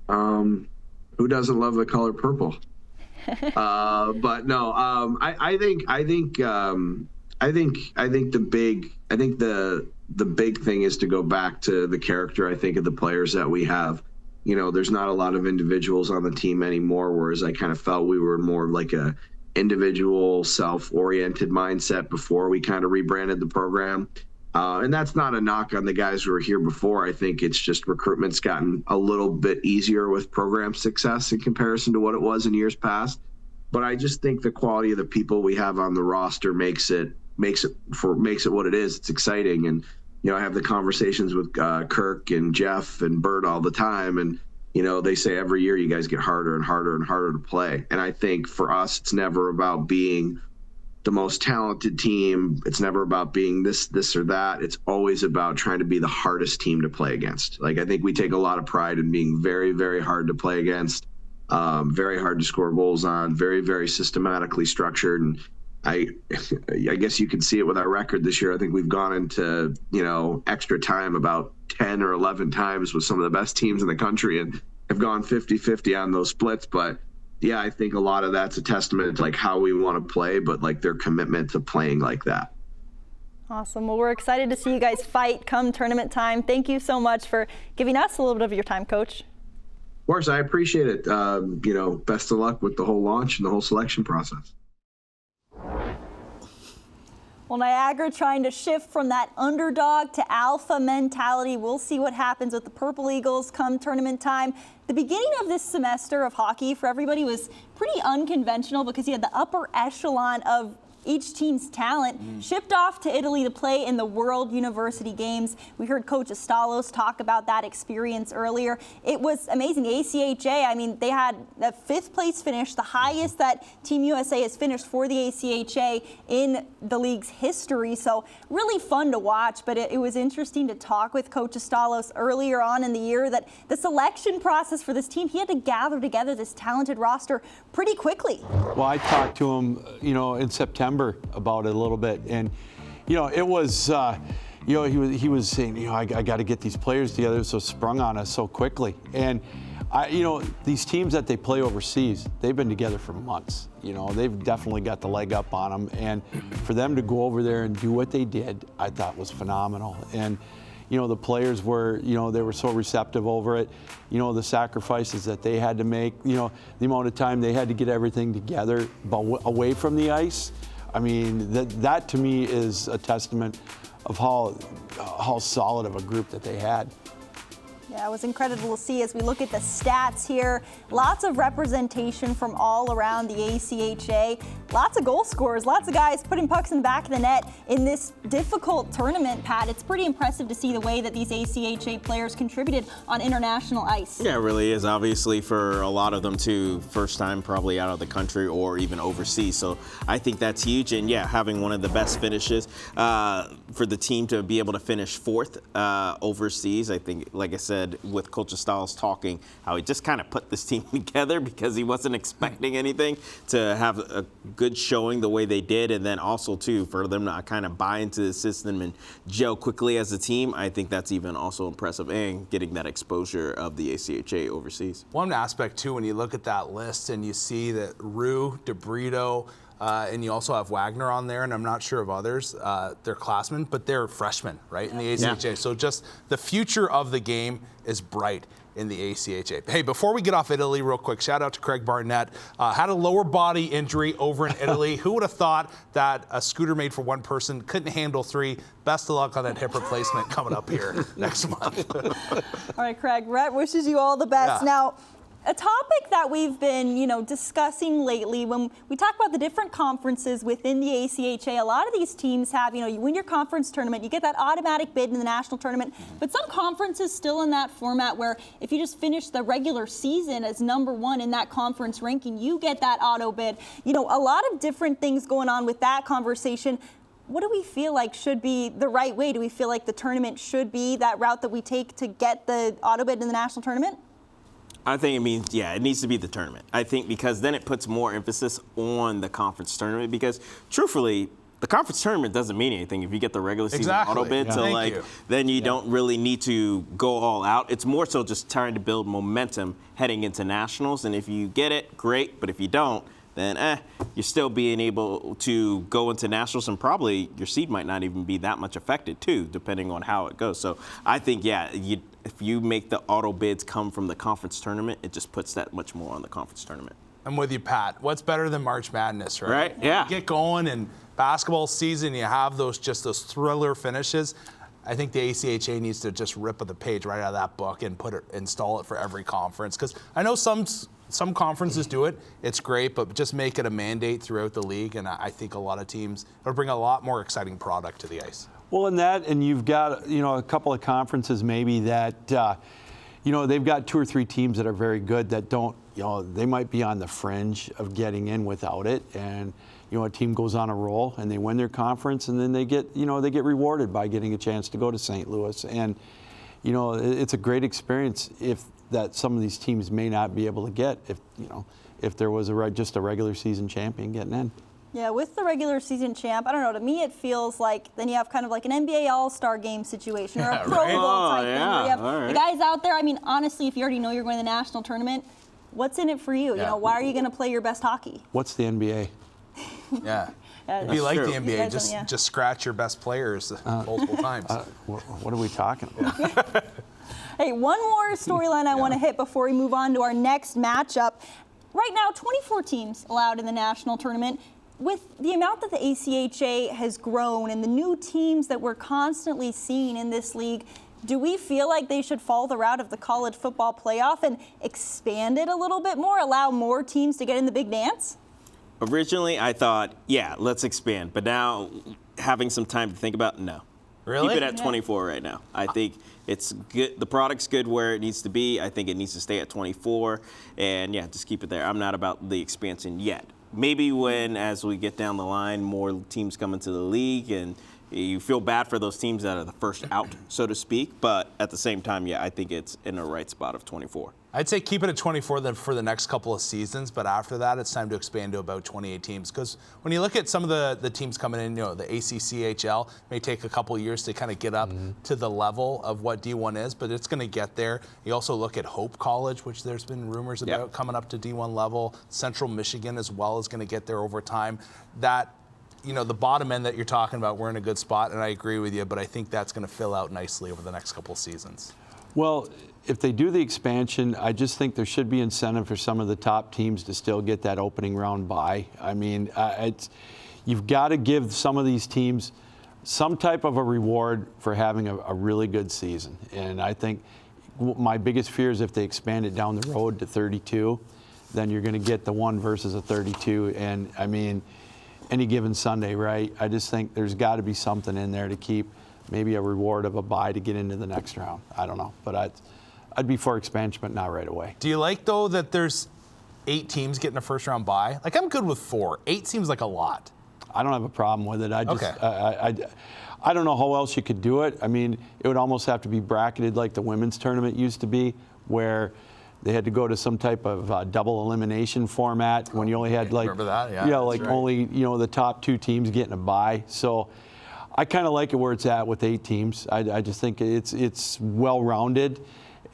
Who doesn't love the color purple? But no, I think the big thing is to go back to the character, I think, of the players that we have. There's not a lot of individuals on the team anymore, whereas I kind of felt we were more like a individual self-oriented mindset before we kind of rebranded the program. And that's not a knock on the guys who were here before. I think it's just recruitment's gotten a little bit easier with program success in comparison to what it was in years past. But I just think the quality of the people we have on the roster makes it what it is. It's exciting. And, I have the conversations with Kirk and Jeff and Bert all the time. And, they say every year you guys get harder and harder and harder to play. And I think for us, it's never about being the most talented team. It's never about being this or that. It's always about trying to be the hardest team to play against. Like, I think we take a lot of pride in being very, very hard to play against, very hard to score goals on, very, very systematically structured. And I guess you can see it with our record this year. I think we've gone into, extra time about 10 or 11 times with some of the best teams in the country and have gone 50-50 on those splits. But yeah, I think a lot of that's a testament to like how we want to play, but like their commitment to playing like that. Awesome. Well, we're excited to see you guys fight come tournament time. Thank you so much for giving us a little bit of your time, Coach. Of course, I appreciate it. Best of luck with the whole launch and the whole selection process. Well, Niagara trying to shift from that underdog to alpha mentality. We'll see what happens with the Purple Eagles come tournament time. The beginning of this semester of hockey for everybody was pretty unconventional because you had the upper echelon of each team's talent shipped off to Italy to play in the World University Games. We heard Coach Astalos talk about that experience earlier. It was amazing. The ACHA, they had a 5th place finish, the highest that Team USA has finished for the ACHA in the league's history. So really fun to watch, but it was interesting to talk with Coach Astalos earlier on in the year that the selection process for this team, he had to gather together this talented roster pretty quickly. Well, I talked to him, in September about it a little bit, and it was he was saying, I got to get these players together, so sprung on us so quickly. And these teams that they play overseas, they've been together for months. They've definitely got the leg up on them, and for them to go over there and do what they did, I thought was phenomenal. And the players were, they were so receptive over it. The sacrifices that they had to make, the amount of time they had to get everything together away from the ice. That to me is a testament of how solid of a group that they had. Yeah, it was incredible to see as we look at the stats here. Lots of representation from all around the ACHA. Lots of goal scorers, lots of guys putting pucks in the back of the net in this difficult tournament, Pat. It's pretty impressive to see the way that these ACHA players contributed on international ice. Yeah, it really is. Obviously, for a lot of them, too, first time probably out of the country or even overseas. So I think that's huge. And, yeah, having one of the best finishes for the team to be able to finish 4th overseas, I think, like I said, with Coach Stiles talking, how he just kind of put this team together because he wasn't expecting anything, to have a good showing the way they did, and then also too for them to kind of buy into the system and gel quickly as a team. I think that's even also impressive, and getting that exposure of the ACHA overseas. One aspect too, when you look at that list and you see that Rue, DeBrito, and you also have Wagner on there, and I'm not sure of others. They're classmen, but they're freshmen, right, in the ACHA. Yeah. So just the future of the game is bright in the ACHA. Hey, before we get off Italy real quick, shout out to Craig Barnett. Had a lower body injury over in Italy. Who would have thought that a scooter made for one person couldn't handle 3? Best of luck on that hip replacement coming up here next month. All right, Craig, Rhett wishes you all the best. Yeah. Now, a topic that we've been, discussing lately, when we talk about the different conferences within the ACHA, a lot of these teams have, you win your conference tournament, you get that automatic bid in the national tournament, but some conferences still in that format where if you just finish the regular season as number 1 in that conference ranking, you get that auto bid. A lot of different things going on with that conversation. What do we feel like should be the right way? Do we feel like the tournament should be that route that we take to get the auto bid in the national tournament? I think it means, it needs to be the tournament. I think because then it puts more emphasis on the conference tournament, because truthfully, the conference tournament doesn't mean anything if you get the regular season auto bid. Yeah. So then you don't really need to go all out. It's more so just trying to build momentum heading into nationals. And if you get it, great. But if you don't, then you're still being able to go into nationals, and probably your seed might not even be that much affected too, depending on how it goes. So I think, if you make the auto bids come from the conference tournament, it just puts that much more on the conference tournament. I'm with you, Pat. What's better than March Madness, right? Right, yeah. Get going and basketball season, you have those thriller finishes. I think the ACHA needs to just rip the page right out of that book and install it for every conference. Because I know some conferences do it. It's great, but just make it a mandate throughout the league. And I think a lot of teams will bring a lot more exciting product to the ice. Well, in that, and you've got, a couple of conferences maybe that, they've got 2 or 3 teams that are very good that don't, they might be on the fringe of getting in without it. And, a team goes on a roll and they win their conference, and then they get rewarded by getting a chance to go to St. Louis. And, it's a great experience that some of these teams may not be able to get if there was just a regular season champion getting in. Yeah, with the regular season champ, I don't know, to me it feels like then you have kind of like an NBA All-Star game situation or a Pro Bowl type thing where you have the guys out there. I mean, honestly, if you already know you're going to the national tournament, what's in it for you? Yeah. Why are you going to play your best hockey? What's the NBA? Yeah. It'd be like the NBA, just scratch your best players multiple times. What are we talking about? Hey, one more storyline I want to hit before we move on to our next matchup. Right now, 24 teams allowed in the national tournament. With the amount that the ACHA has grown and the new teams that we're constantly seeing in this league, do we feel like they should follow the route of the college football playoff and expand it a little bit more, allow more teams to get in the big dance? Originally, I thought, let's expand. But now, having some time to think about, no. Really? Keep it at 24 right now. I think it's good. The product's good where it needs to be. I think it needs to stay at 24. And, just keep it there. I'm not about the expansion yet. Maybe as we get down the line, more teams come into the league, and you feel bad for those teams that are the first out, so to speak. But at the same time, I think it's in the right spot of 24. I'd say keep it at 24 then for the next couple of seasons, but after that, it's time to expand to about 28 teams. Because when you look at some of the teams coming in, the ACCHL may take a couple of years to kind of get up to the level of what D1 is, but it's going to get there. You also look at Hope College, which there's been rumors about coming up to D1 level. Central Michigan as well is going to get there over time. That, the bottom end that you're talking about, we're in a good spot, and I agree with you, but I think that's going to fill out nicely over the next couple of seasons. Well, if they do the expansion, I just think there should be incentive for some of the top teams to still get that opening round bye. I mean, you've got to give some of these teams some type of a reward for having a really good season. And I think my biggest fear is if they expand it down the road to 32, then you're going to get the 1 versus a 32. And, I mean, any given Sunday, right? I just think there's got to be something in there to keep maybe a reward of a bye to get into the next round. I don't know, but I'd be for expansion, but not right away. Do you like, though, that there's 8 teams getting a first-round bye? Like, I'm good with 4. 8 seems like a lot. I don't have a problem with it. I don't know how else you could do it. I mean, it would almost have to be bracketed like the women's tournament used to be, where they had to go to some type of double elimination format when you only had remember that? Yeah, like right. only the top 2 teams getting a bye. So I kind of like it where it's at with 8 teams. I just think it's well-rounded,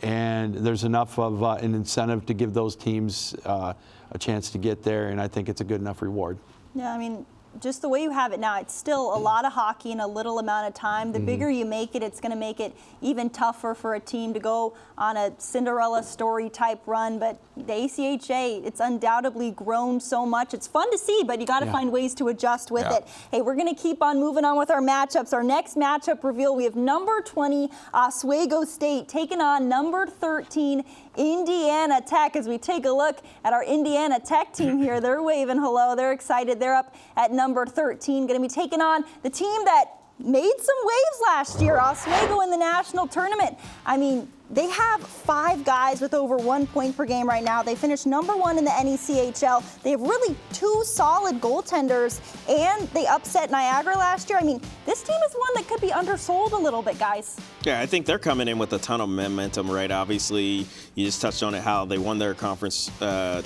and there's enough of an incentive to give those teams a chance to get there, and I think it's a good enough reward. Yeah, I mean, just the way you have it now, it's still a lot of hockey in a little amount of time. The bigger you make it, it's going to make it even tougher for a team to go on a Cinderella story type run. But the ACHA, it's undoubtedly grown so much. It's fun to see, but you got to find ways to adjust with it. Hey, we're going to keep on moving on with our matchups. Our next matchup reveal, we have number 20, Oswego State, taking on number 13, Indiana Tech. As we take a look at our Indiana Tech team here, they're waving hello. They're excited. They're up at number 13, going to be taking on the team that made some waves last year, Oswego, in the national tournament. I mean, they have 5 guys with over 1 point per game right now. They finished number 1 in the NECHL. They have really 2 solid goaltenders, and they upset Niagara last year. I mean, this team is one that could be undersold a little bit, guys. Yeah, I think they're coming in with a ton of momentum, right? Obviously, you just touched on it, how they won their conference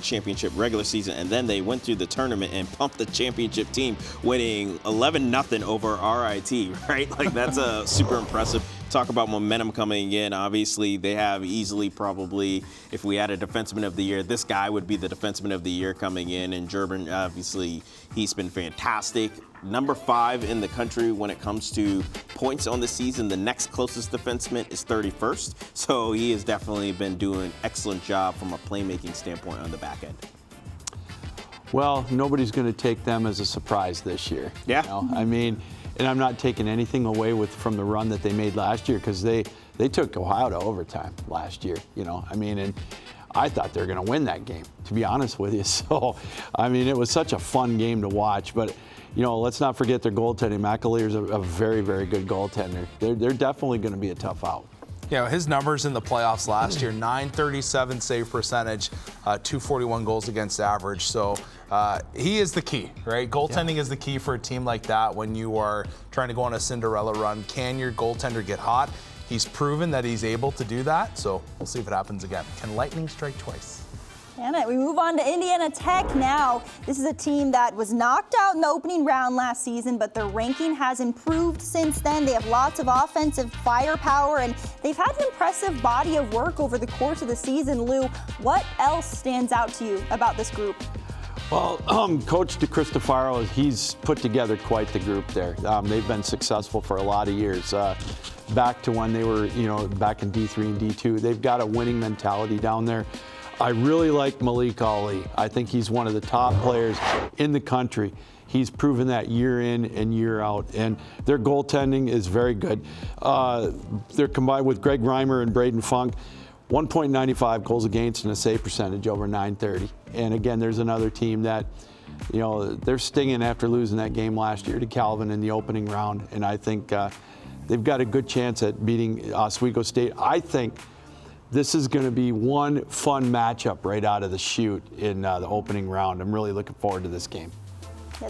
championship regular season, and then they went through the tournament and pumped the championship team, winning 11-0 over RIT, right? Like, that's super impressive. Talk about momentum coming in. Obviously, they have easily probably, if we had a defenseman of the year, this guy would be the defenseman of the year coming in. And Gerben, obviously, he's been fantastic. Number 5 in the country when it comes to points on the season. The next closest defenseman is 31st. So he has definitely been doing an excellent job from a playmaking standpoint on the back end. Well, nobody's going to take them as a surprise this year. Yeah. You know? I mean, and I'm not taking anything away from the run that they made last year, because they took Ohio to overtime last year. You know, I mean, and I thought they were going to win that game, to be honest with you. So, I mean, it was such a fun game to watch. But, you know, let's not forget their goaltending. McAleer's a very, very good goaltender. They're definitely going to be a tough out. You know, his numbers in the playoffs last year, .937 save percentage, 241 goals against average. So he is the key, right? Goaltending is the key for a team like that when you are trying to go on a Cinderella run. Can your goaltender get hot? He's proven that he's able to do that, so we'll see if it happens again. Can lightning strike twice? We move on to Indiana Tech now. This is a team that was knocked out in the opening round last season, but their ranking has improved since then. They have lots of offensive firepower, and they've had an impressive body of work over the course of the season. Lou, what else stands out to you about this group? Well, Coach DeCristofaro, he's put together quite the group there. They've been successful for a lot of years. Back to when they were, you know, back in D3 and D2. They've got a winning mentality down there. I really like Malik Ali. I think he's one of the top players in the country. He's proven that year in and year out, and their goaltending is very good. They're combined with Greg Reimer and Braden Funk, 1.95 goals against and a save percentage over .930. And again, there's another team that, you know, they're stinging after losing that game last year to Calvin in the opening round, and I think they've got a good chance at beating Oswego State. I think this is going to be one fun matchup right out of the chute in the opening round. I'm really looking forward to this game.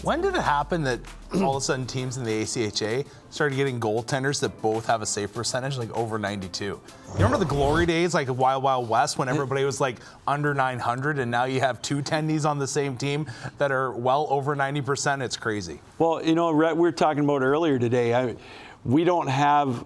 When did it happen that all of a sudden teams in the ACHA started getting goaltenders that both have a save percentage like over 92? You remember the glory days, like Wild Wild West, when everybody was like under 900, and now you have two tendies on the same team that are well over 90%? It's crazy. Well, you know, Rhett, we were talking about earlier today. We don't have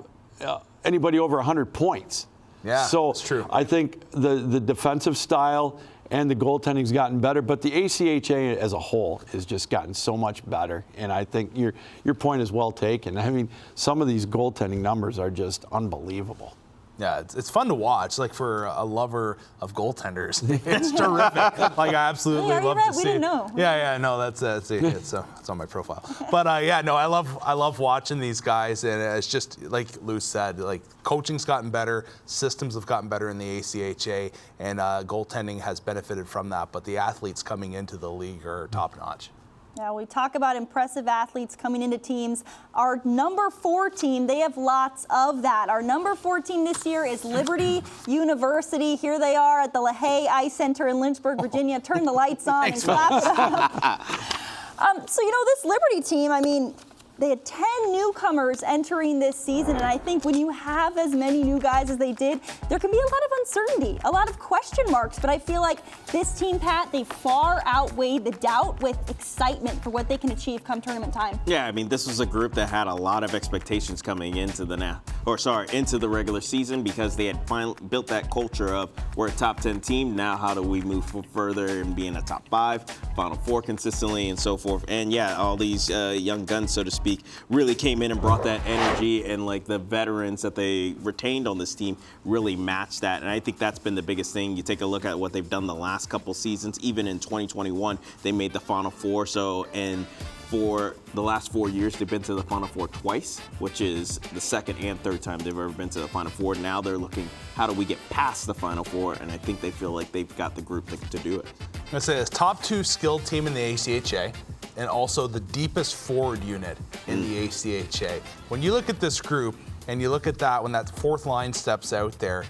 anybody over 100 points. Yeah, so that's true. I think the defensive style and the goaltending's gotten better, but the ACHA as a whole has just gotten so much better. And I think your point is well taken. I mean, some of these goaltending numbers are just unbelievable. Yeah, it's fun to watch. Like, for a lover of goaltenders, it's terrific. Like, I absolutely love to see. We didn't know. Yeah, no, that's it's on my profile. But no, I love watching these guys, and it's just like Lou said, like, coaching's gotten better, systems have gotten better in the ACHA, and goaltending has benefited from that. But the athletes coming into the league are top notch. Now, we talk about impressive athletes coming into teams. Our number 4 team, they have lots of that. Our number 4 team this year is Liberty University. Here they are at the LaHaye Ice Center in Lynchburg, Virginia. Turn the lights on and clap it up. So, you know, this Liberty team, I mean, they had 10 newcomers entering this season, and I think when you have as many new guys as they did, there can be a lot of uncertainty, a lot of question marks, but I feel like this team, Pat, they far outweighed the doubt with excitement for what they can achieve come tournament time. Yeah, I mean, this was a group that had a lot of expectations coming into the regular season, because they had finally built that culture of, we're a top 10 team, now how do we move further and be in a top 5, Final 4 consistently, and so forth. And yeah, all these young guns, so to speak, really came in and brought that energy, and like the veterans that they retained on this team really matched that. And I think that's been the biggest thing. You take a look at what they've done the last couple seasons. Even in 2021, they made the Final 4. So, and for the last 4 years, they've been to the Final 4 twice, which is the second and third time they've ever been to the Final 4. Now they're looking, how do we get past the Final 4? And I think they feel like they've got the group to do it. I say this top 2 skilled team in the ACHA, and also the deepest forward unit in the ACHA. When you look at this group and you look at that, when that fourth line steps out there,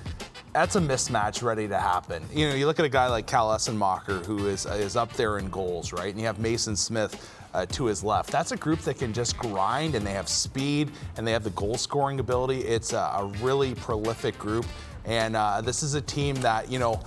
that's a mismatch ready to happen. You know, you look at a guy like Cal Essenmacher, who is up there in goals, right? And you have Mason Smith to his left. That's a group that can just grind, and they have speed, and they have the goal scoring ability. It's a really prolific group, and this is a team that, you know,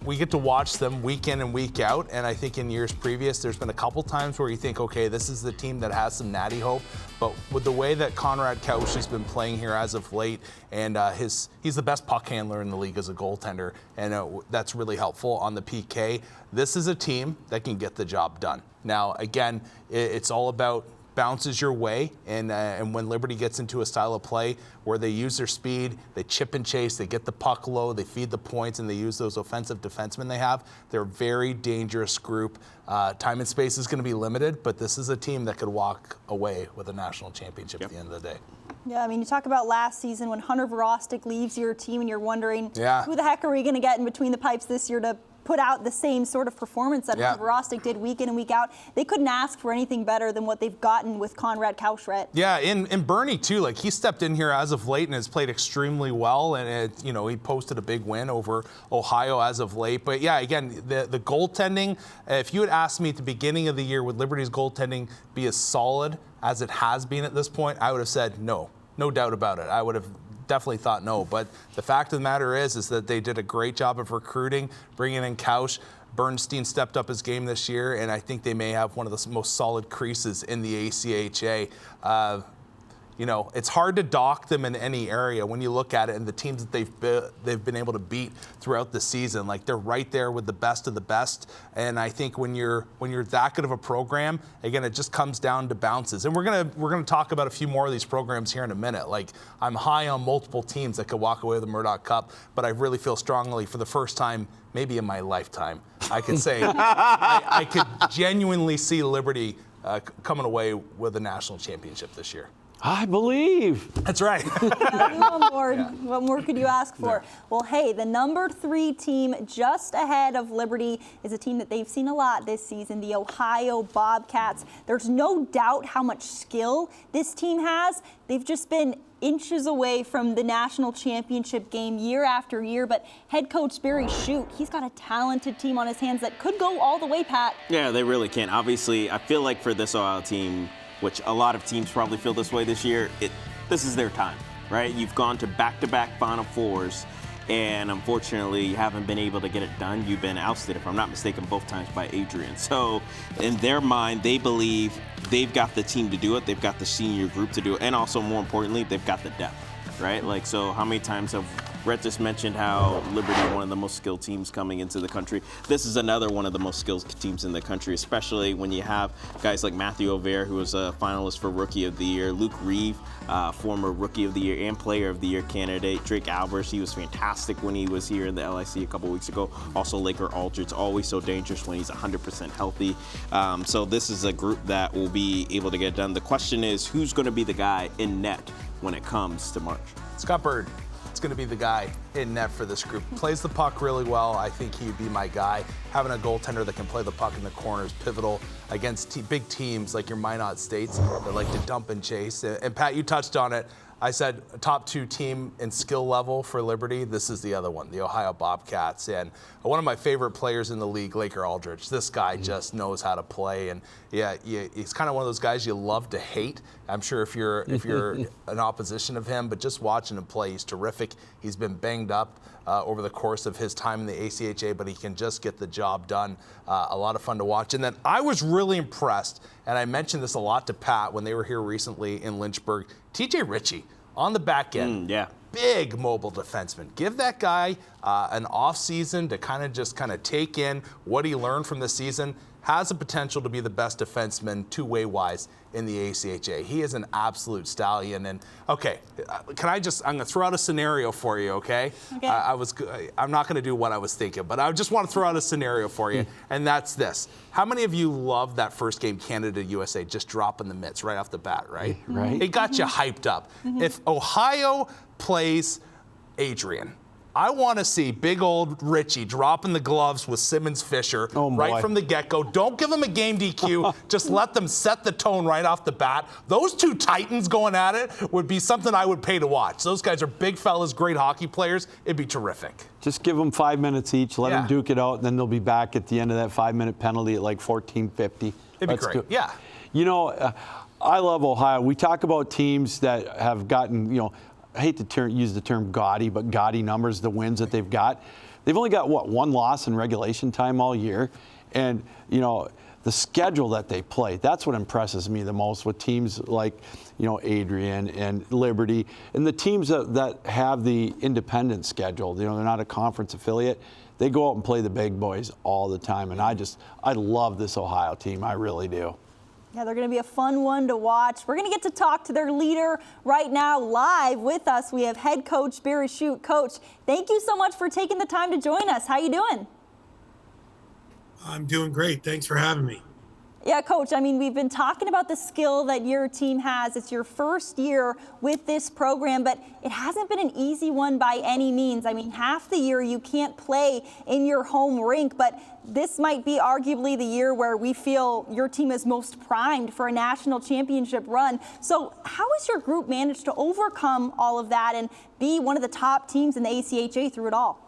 we get to watch them week in and week out, and I think in years previous, there's been a couple times where you think, okay, this is the team that has some natty hope, but with the way that Conrad Couch has been playing here as of late, and he's the best puck handler in the league as a goaltender, and that's really helpful on the PK. This is a team that can get the job done. Now, again, it's all about bounces your way, and when Liberty gets into a style of play where they use their speed, they chip and chase, they get the puck low, they feed the points, and they use those offensive defensemen they have, they're a very dangerous group. Time and space is going to be limited, but this is a team that could walk away with a national championship at the end of the day. Yeah, I mean, you talk about last season when Hunter Verostic leaves your team and you're wondering, Yeah. who the heck are we going to get in between the pipes this year to put out the same sort of performance that Yeah. Hunter Verostic did week in and week out? They couldn't ask for anything better than what they've gotten with Conrad Kauschret. Yeah, and Bernie too. Like, he stepped in here as of late and has played extremely well. And he posted a big win over Ohio as of late. But yeah, again, the goaltending. If you had asked me at the beginning of the year, would Liberty's goaltending be as solid as it has been at this point? I would have said no doubt about it. I would have definitely thought no. But the fact of the matter is that they did a great job of recruiting, bringing in Kausch. Bernstein stepped up his game this year, and I think they may have one of the most solid creases in the ACHA. It's hard to dock them in any area when you look at it, and the teams that they've been able to beat throughout the season. Like, they're right there with the best of the best. And I think when you're that good of a program, again, it just comes down to bounces. And we're gonna talk about a few more of these programs here in a minute. Like, I'm high on multiple teams that could walk away with the Murdoch Cup, but I really feel strongly for the first time, maybe in my lifetime, I could say I could genuinely see Liberty coming away with a national championship this year. I believe. That's right. On board. Yeah. What more could you ask for? No. Well, hey, the number 3 team just ahead of Liberty is a team that they've seen a lot this season, the Ohio Bobcats. There's no doubt how much skill this team has. They've just been inches away from the national championship game year after year, but head coach Barry Shute, he's got a talented team on his hands that could go all the way, Pat. Yeah, they really can. Obviously, I feel like for this Ohio team, which a lot of teams probably feel this way this year, this is their time, right? You've gone to back-to-back Final Fours, and unfortunately, you haven't been able to get it done. You've been ousted, if I'm not mistaken, both times by Adrian. So in their mind, they believe they've got the team to do it. They've got the senior group to do it. And also, more importantly, they've got the depth, right? Like, so how many times have Rhett just mentioned how Liberty, one of the most skilled teams coming into the country. This is another one of the most skilled teams in the country, especially when you have guys like Matthew O'Vare, who was a finalist for Rookie of the Year, Luke Reeve, former Rookie of the Year and Player of the Year candidate, Drake Albers, he was fantastic when he was here in the LIC a couple weeks ago. Also, Laker Aldridge, always so dangerous when he's 100% healthy. So this is a group that will be able to get done. The question is, who's going to be the guy in net when it comes to March? Scott Bird. It's going to be the guy in net for this group. Plays the puck really well. I think he'd be my guy. Having a goaltender that can play the puck in the corner is pivotal against big teams like your Minot States that like to dump and chase. And Pat, you touched on it. I said a top 2 team in skill level for Liberty. This is the other one, the Ohio Bobcats. And one of my favorite players in the league, Laker Aldridge. This guy just knows how to play. And yeah, he's kind of one of those guys you love to hate. I'm sure if you're an opposition of him, but just watching him play, he's terrific. He's been banged up over the course of his time in the ACHA, but he can just get the job done. A lot of fun to watch. And then I was really impressed, and I mentioned this a lot to Pat when they were here recently in Lynchburg, TJ Ritchie on the back end. Yeah. Big mobile defenseman. Give that guy an off season to kind of take in what he learned from this season. Has the potential to be the best defenseman two-way wise in the ACHA. He is an absolute stallion. And okay, I'm going to throw out a scenario for you, okay? Okay. I'm not going to do what I was thinking, but I just want to throw out a scenario for you, and that's this. How many of you love that first game Canada-USA just dropping the mitts right off the bat, right? Right. It got you hyped up. If Ohio plays Adrian, I want to see big old Richie dropping the gloves with Simmons Fisher right from the get-go. Don't give them a game DQ. Just let them set the tone right off the bat. Those 2 Titans going at it would be something I would pay to watch. Those guys are big fellas, great hockey players. It'd be terrific. Just give them 5 minutes each. Let them duke it out, and then they'll be back at the end of that 5-minute penalty at like 14:50. It'd be great. Yeah. You know, I love Ohio. We talk about teams that have gotten, I hate to use the term gaudy, but gaudy numbers, the wins that they've got. They've only got, 1 loss in regulation time all year. And, the schedule that they play, that's what impresses me the most with teams like, Adrian and Liberty. And the teams that have the independent schedule, they're not a conference affiliate. They go out and play the big boys all the time. And I love this Ohio team. I really do. Yeah, they're going to be a fun one to watch. We're going to get to talk to their leader right now live with us. We have head coach Barry Shute. Coach, thank you so much for taking the time to join us. How you doing? I'm doing great. Thanks for having me. Yeah, Coach, I mean, we've been talking about the skill that your team has. It's your first year with this program, but it hasn't been an easy one by any means. I mean, half the year you can't play in your home rink, but this might be arguably the year where we feel your team is most primed for a national championship run. So how has your group managed to overcome all of that and be one of the top teams in the ACHA through it all?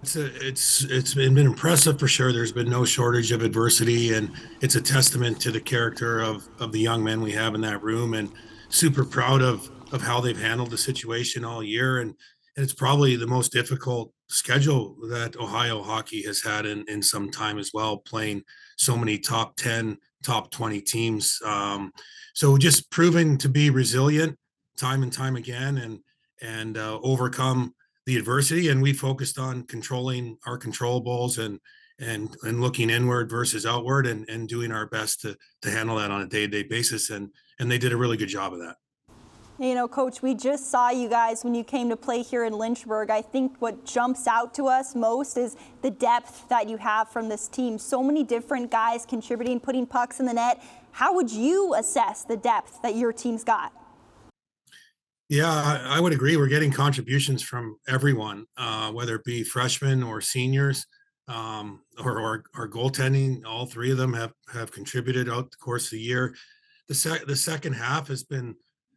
It's been impressive for sure. There's been no shortage of adversity, and it's a testament to the character of the young men we have in that room, and super proud of how they've handled the situation all year. And it's probably the most difficult schedule that Ohio hockey has had in some time as well, playing so many top 10, top 20 teams. So just proving to be resilient time and time again, and overcome the adversity. And we focused on controlling our controllables and looking inward versus outward, and doing our best to handle that on a day-to-day basis. And they did a really good job of that. You know, Coach, we just saw you guys when you came to play here in Lynchburg. I think what jumps out to us most is the depth that you have from this team. So many different guys contributing, putting pucks in the net. How would you assess the depth that your team's got? Yeah, I would agree. We're getting contributions from everyone, whether it be freshmen or seniors, or goaltending. All three of them have contributed out the course of the year. The second half has been,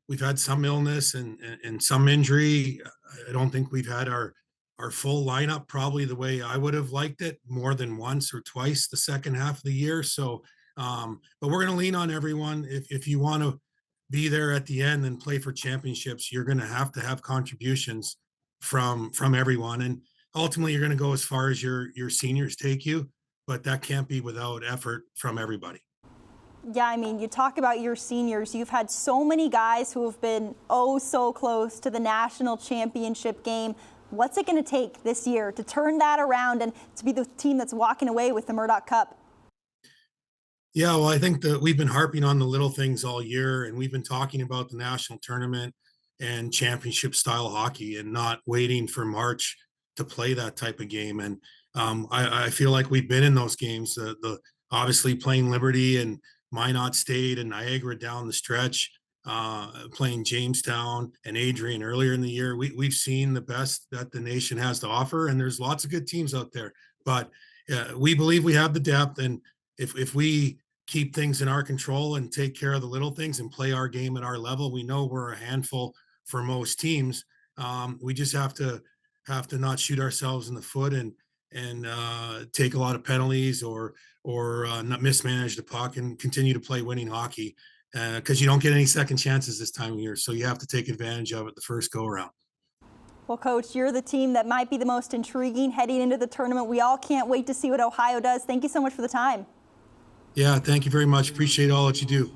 we've had some illness and some injury. I don't think we've had our full lineup probably the way I would have liked it, more than once or twice the second half of the year. So, but we're going to lean on everyone. If you want to be there at the end and play for championships, you're going to have contributions from everyone. And ultimately you're going to go as far as your seniors take you, but that can't be without effort from everybody. Yeah, I mean, you talk about your seniors. You've had so many guys who have been so close to the national championship game. What's it going to take this year to turn that around and to be the team that's walking away with the Murdoch Cup? Yeah, well, I think that we've been harping on the little things all year, and we've been talking about the national tournament and championship style hockey, and not waiting for March to play that type of game. And I feel like we've been in those games, obviously playing Liberty and Minot State and Niagara down the stretch, playing Jamestown and Adrian earlier in the year. We've seen the best that the nation has to offer, and there's lots of good teams out there. But we believe we have the depth, and if we keep things in our control and take care of the little things and play our game at our level, we know we're a handful for most teams. We just have to not shoot ourselves in the foot and take a lot of penalties or not mismanage the puck, and continue to play winning hockey, because you don't get any second chances this time of year. So you have to take advantage of it the first go around. Well, Coach, you're the team that might be the most intriguing heading into the tournament. We all can't wait to see what Ohio does. Thank you so much for the time. Yeah, thank you very much. Appreciate all that you do.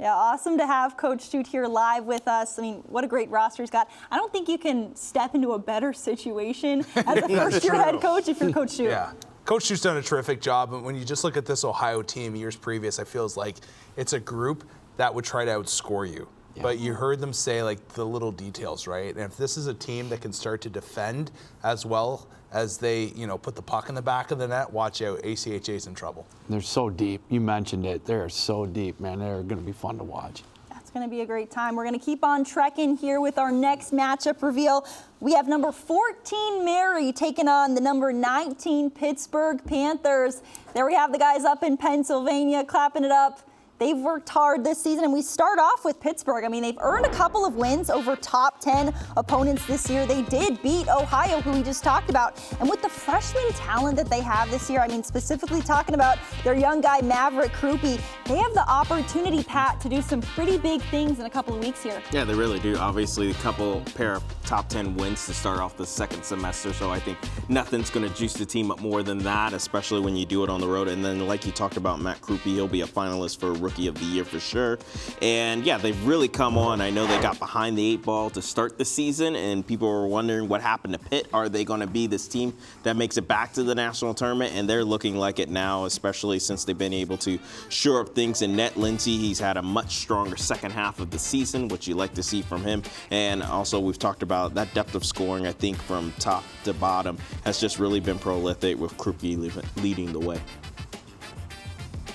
Yeah, awesome to have Coach Shute here live with us. I mean, what a great roster he's got. I don't think you can step into a better situation as a first-year head coach if you're Coach Shute. Yeah. Coach Shute's done a terrific job. And when you just look at this Ohio team years previous, I feel like it's a group that would try to outscore you. Yeah. But you heard them say, like, the little details, right? And if this is a team that can start to defend as well as they, put the puck in the back of the net, watch out. ACHA's in trouble. They're so deep. You mentioned it. They're so deep, man. They're going to be fun to watch. It's going to be a great time. We're going to keep on trekking here with our next matchup reveal. We have number 14 Mary taking on the number 19 Pittsburgh Panthers. There we have the guys up in Pennsylvania clapping it up. They've worked hard this season, and we start off with Pittsburgh. I mean, they've earned a couple of wins over top 10 opponents this year. They did beat Ohio, who we just talked about. And with the freshman talent that they have this year, I mean, specifically talking about their young guy, Maverick Krupe, they have the opportunity, Pat, to do some pretty big things in a couple of weeks here. Yeah, they really do. Obviously, a pair of top 10 wins to start off the second semester. So I think nothing's going to juice the team up more than that, especially when you do it on the road. And then, like you talked about, Matt Krupe, he'll be a finalist for Rookie of the Year for sure. And yeah, they've really come on. I know they got behind the 8 ball to start the season, and people were wondering what happened to Pitt. Are they going to be this team that makes it back to the national tournament? And they're looking like it now, especially since they've been able to shore up things in net. Lindsey, he's had a much stronger second half of the season, which you like to see from him. And also, we've talked about that depth of scoring, I think, from top to bottom has just really been prolific, with Krupke leading the way.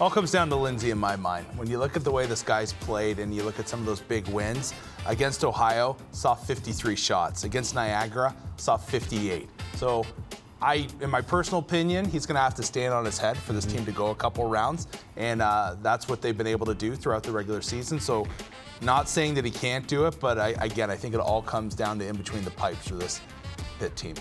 All comes down to Lindsey in my mind. When you look at the way this guy's played and you look at some of those big wins, against Ohio, saw 53 shots. Against Niagara, saw 58. So in my personal opinion, he's going to have to stand on his head for this team to go a couple rounds. And that's what they've been able to do throughout the regular season. So not saying that he can't do it, but I think it all comes down to in between the pipes for this Pitt team.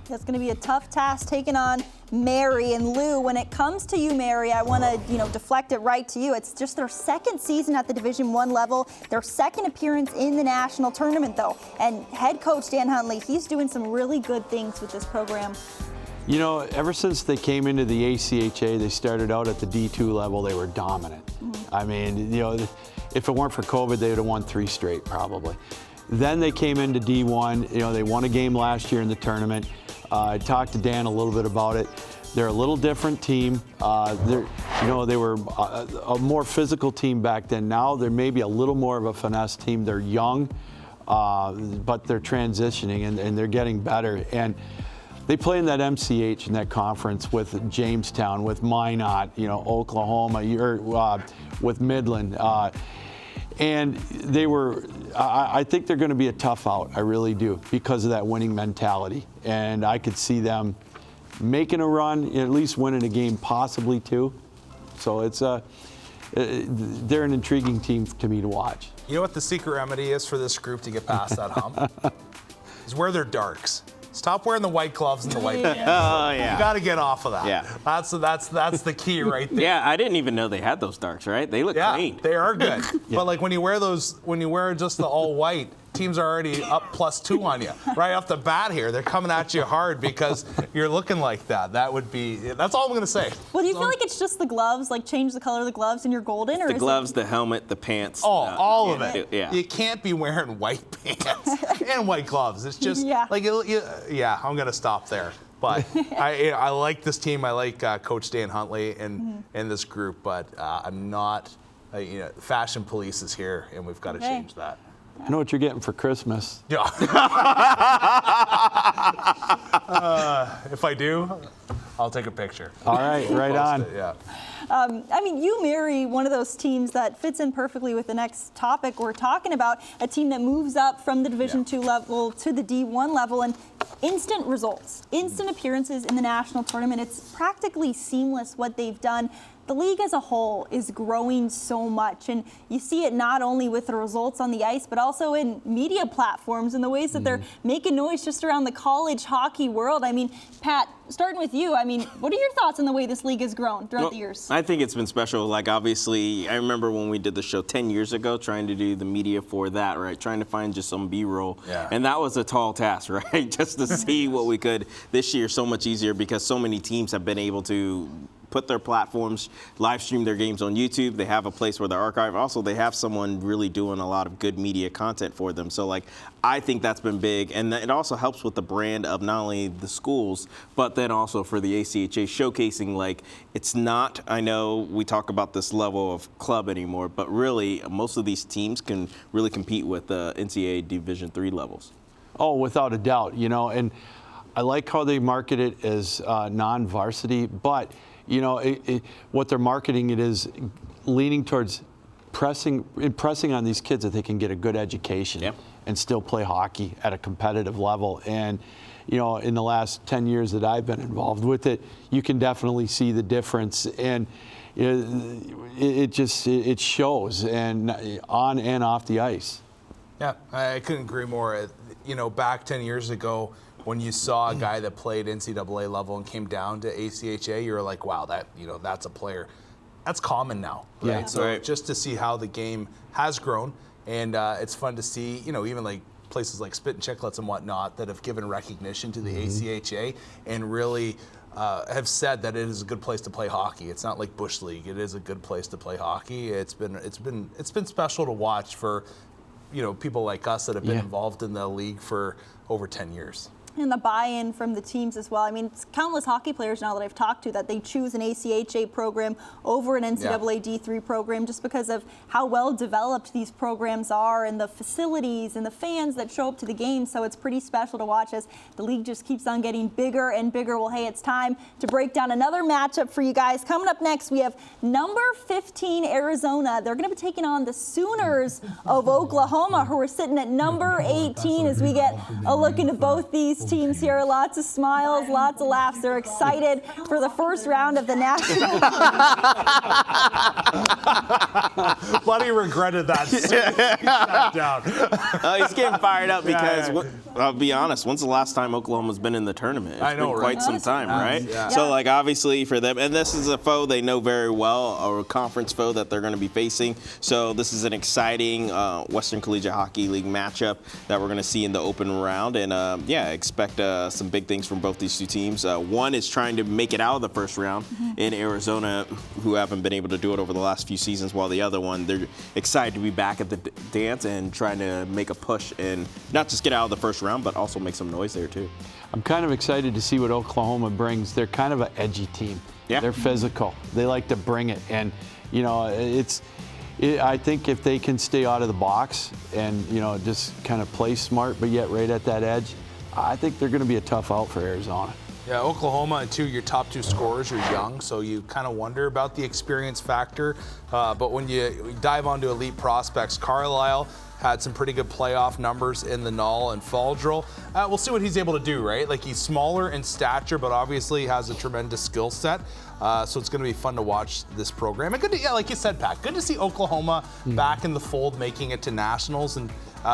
That's going to be a tough task taking on Mary and Lou. When it comes to you, Mary, I want to, deflect it right to you. It's just their second season at the Division I level, their second appearance in the national tournament, though. And head coach Dan Huntley, he's doing some really good things with this program. Ever since they came into the ACHA, they started out at the D2 level, they were dominant. I mean, if it weren't for COVID, they would have won 3 straight probably. Then they came into D1, they won a game last year in the tournament. I talked to Dan a little bit about it. They're a little different team. They were a more physical team back then. Now they're maybe a little more of a finesse team. They're young, but they're transitioning and they're getting better. And they play in that MCH in that conference with Jamestown, with Minot, Oklahoma, with Midland. And I think they're going to be a tough out. I really do, because of that winning mentality. And I could see them making a run, at least winning a game, possibly 2. So they're an intriguing team to me to watch. You know what the secret remedy is for this group to get past that hump? Is wear their darks. Stop wearing the white gloves and the white pants. Oh, yeah. You got to get off of that. Yeah. That's the key right there. Yeah, I didn't even know they had those darks, right? They look clean. They are good. But like when you wear just the all white, teams are already up +2 on you. Right off the bat here, they're coming at you hard because you're looking like that. That's all I'm going to say. Well, do you feel like it's just the gloves, like change the color of the gloves and you're golden? Or the gloves, the helmet, the pants. All of it. Yeah. You can't be wearing white pants and white gloves. It's just I'm going to stop there. But I like this team. I like Coach Dan Huntley and this group, but I'm not, fashion police is here and we've got to change that. I know what you're getting for Christmas. Yeah. If I do, I'll take a picture. All right, right on. Yeah. You marry one of those teams that fits in perfectly with the next topic we're talking about, a team that moves up from the Division II level to the D1 level, and instant results, instant appearances in the national tournament. It's practically seamless what they've done. The league as a whole is growing so much, and you see it not only with the results on the ice, but also in media platforms and the ways that they're making noise just around the college hockey world. Pat, starting with you, what are your thoughts on the way this league has grown throughout the years? I think it's been special. Obviously, I remember when we did the show 10 years ago, trying to do the media for that, right? Trying to find just some B-roll. Yeah. And that was a tall task, right? Just to see what we could. This year, so much easier because so many teams have been able to put their platforms, live stream their games on YouTube. They have a place where they archive. Also, they have someone really doing a lot of good media content for them. So, I think that's been big. And it also helps with the brand of not only the schools, but then also for the ACHA, showcasing, it's not, I know we talk about this level of club anymore, but really, most of these teams can really compete with the NCAA Division III levels. Oh, without a doubt, and I like how they market it as non-varsity, but what they're marketing it is leaning towards impressing on these kids that they can get a good education and still play hockey at a competitive level. And, in the last 10 years that I've been involved with it, you can definitely see the difference. And it shows, and on and off the ice. Yeah, I couldn't agree more. Back 10 years ago, when you saw a guy that played NCAA level and came down to ACHA, you were like, wow, that's a player. That's common now, right? Yeah. So just to see how the game has grown, and it's fun to see, even places like Spit and Chicklets and whatnot that have given recognition to the ACHA and really have said that it is a good place to play hockey. It's not like Bush League. It is a good place to play hockey. It's been special to watch for, people like us that have been involved in the league for over 10 years. And the buy-in from the teams as well. I mean, it's countless hockey players now that I've talked to that they choose an ACHA program over an NCAA D3 program just because of how well developed these programs are and the facilities and the fans that show up to the games. So it's pretty special to watch as the league just keeps on getting bigger and bigger. Well, hey, it's time to break down another matchup for you guys. Coming up next, we have number 15 Arizona. They're going to be taking on the Sooners of Oklahoma, who are sitting at number 18 as we get a look into both these teams here. Lots of smiles, lots of laughs. They're excited for the first round of the national. Buddy regretted that. He sat down. He's getting fired up because, I'll be honest, when's the last time Oklahoma's been in the tournament? It's been quite some time, right? Yeah. So, obviously for them, and this is a foe they know very well, a conference foe that they're going to be facing. So this is an exciting Western Collegiate Hockey League matchup that we're going to see in the open round. And, expect some big things from both these two teams. One is trying to make it out of the first round in Arizona, who haven't been able to do it over the last few seasons, while the other one, they're excited to be back at the dance and trying to make a push and not just get out of the first round, but also make some noise there too. I'm kind of excited to see what Oklahoma brings. They're kind of an edgy team. Yeah. They're physical. They like to bring it. And, I think if they can stay out of the box and, just kind of play smart, but yet right at that edge, I think they're going to be a tough out for Arizona. Yeah, Oklahoma, and your top two scorers are young, so you kind of wonder about the experience factor. But when you dive onto elite prospects, Carlisle had some pretty good playoff numbers in the Null and fall drill. We'll see what he's able to do, right? He's smaller in stature, but obviously has a tremendous skill set. So it's going to be fun to watch this program. And good to, like you said, Pat, good to see Oklahoma back in the fold, making it to nationals. And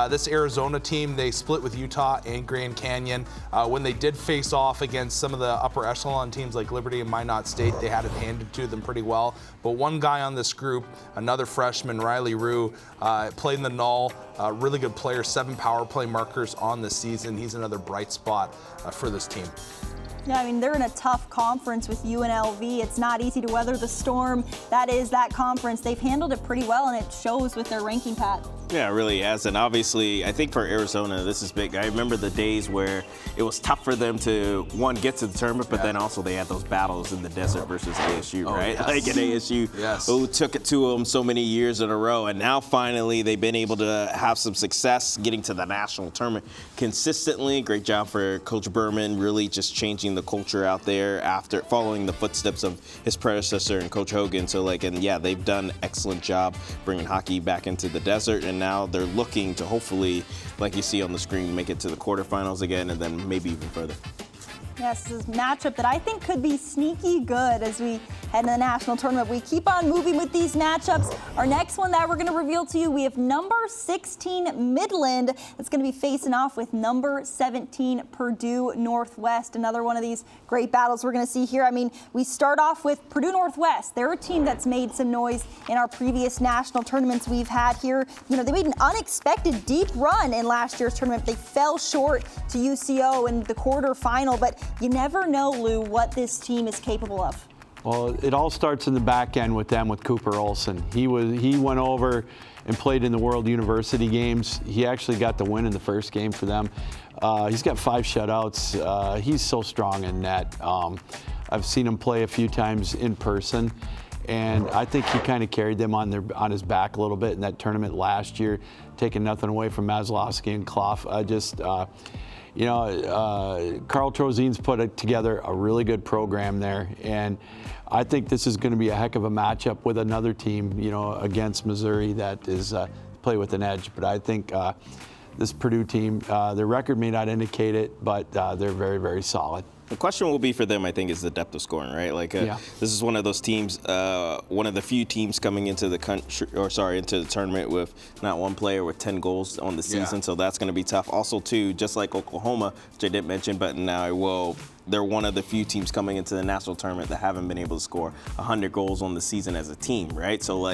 this Arizona team, they split with Utah and Grand Canyon. When they did face off against some of the upper echelon teams like Liberty and Minot State, they had it handed to them pretty well. But one guy on this group, another freshman, Riley Rue, played in the Null, really good player, 7 power play markers on the season. He's another bright spot for this team. Yeah, I mean, they're in a tough conference with UNLV. It's not easy to weather the storm. That is that conference. They've handled it pretty well, and it shows with their ranking, Pat. Yeah, it really has. And obviously, I think for Arizona, this is big. I remember the days where it was tough for them to, one, get to the tournament, but then also they had those battles in the desert versus ASU, right? Yes. Like at ASU, who took it to them so many years in a row. And now finally they've been able to have some success getting to the national tournament consistently. Great job for Coach Berman, really just changing the culture out there after following the footsteps of his predecessor and Coach Hogan. So they've done an excellent job bringing hockey back into the desert. And now they're looking to hopefully, like you see on the screen, make it to the quarterfinals again and then maybe even further. Yes, this is a matchup that I think could be sneaky good as we head into the national tournament. We keep on moving with these matchups. Our next one that we're going to reveal to you, we have number 16 Midland that's going to be facing off with number 17 Purdue Northwest. Another one of these great battles we're going to see here. I mean, we start off with Purdue Northwest. They're a team that's made some noise in our previous national tournaments we've had here. They made an unexpected deep run in last year's tournament. They fell short to UCO in the quarterfinal, but you never know, Lou, what this team is capable of. Well, it all starts in the back end with them, with Cooper Olsen. He went over and played in the World University games. He actually got the win in the first game for them. He's got 5 shutouts. He's so strong in net. I've seen him play a few times in person, and I think he kind of carried them on his back a little bit in that tournament last year, taking nothing away from Maslowski and Clough. Carl Trozine's put together a really good program there, and I think this is going to be a heck of a matchup with another team, against Missouri that is play with an edge. But I think this Purdue team, their record may not indicate it, but they're very, very solid. The question will be for them, I think, is the depth of scoring, right? This is one of those teams, one of the few teams coming into the into the tournament with not one player with 10 goals on the season. Yeah. So that's going to be tough. Also, too, just like Oklahoma, which I didn't mention, but now I will. They're one of the few teams coming into the national tournament that haven't been able to score 100 goals on the season as a team, right? So,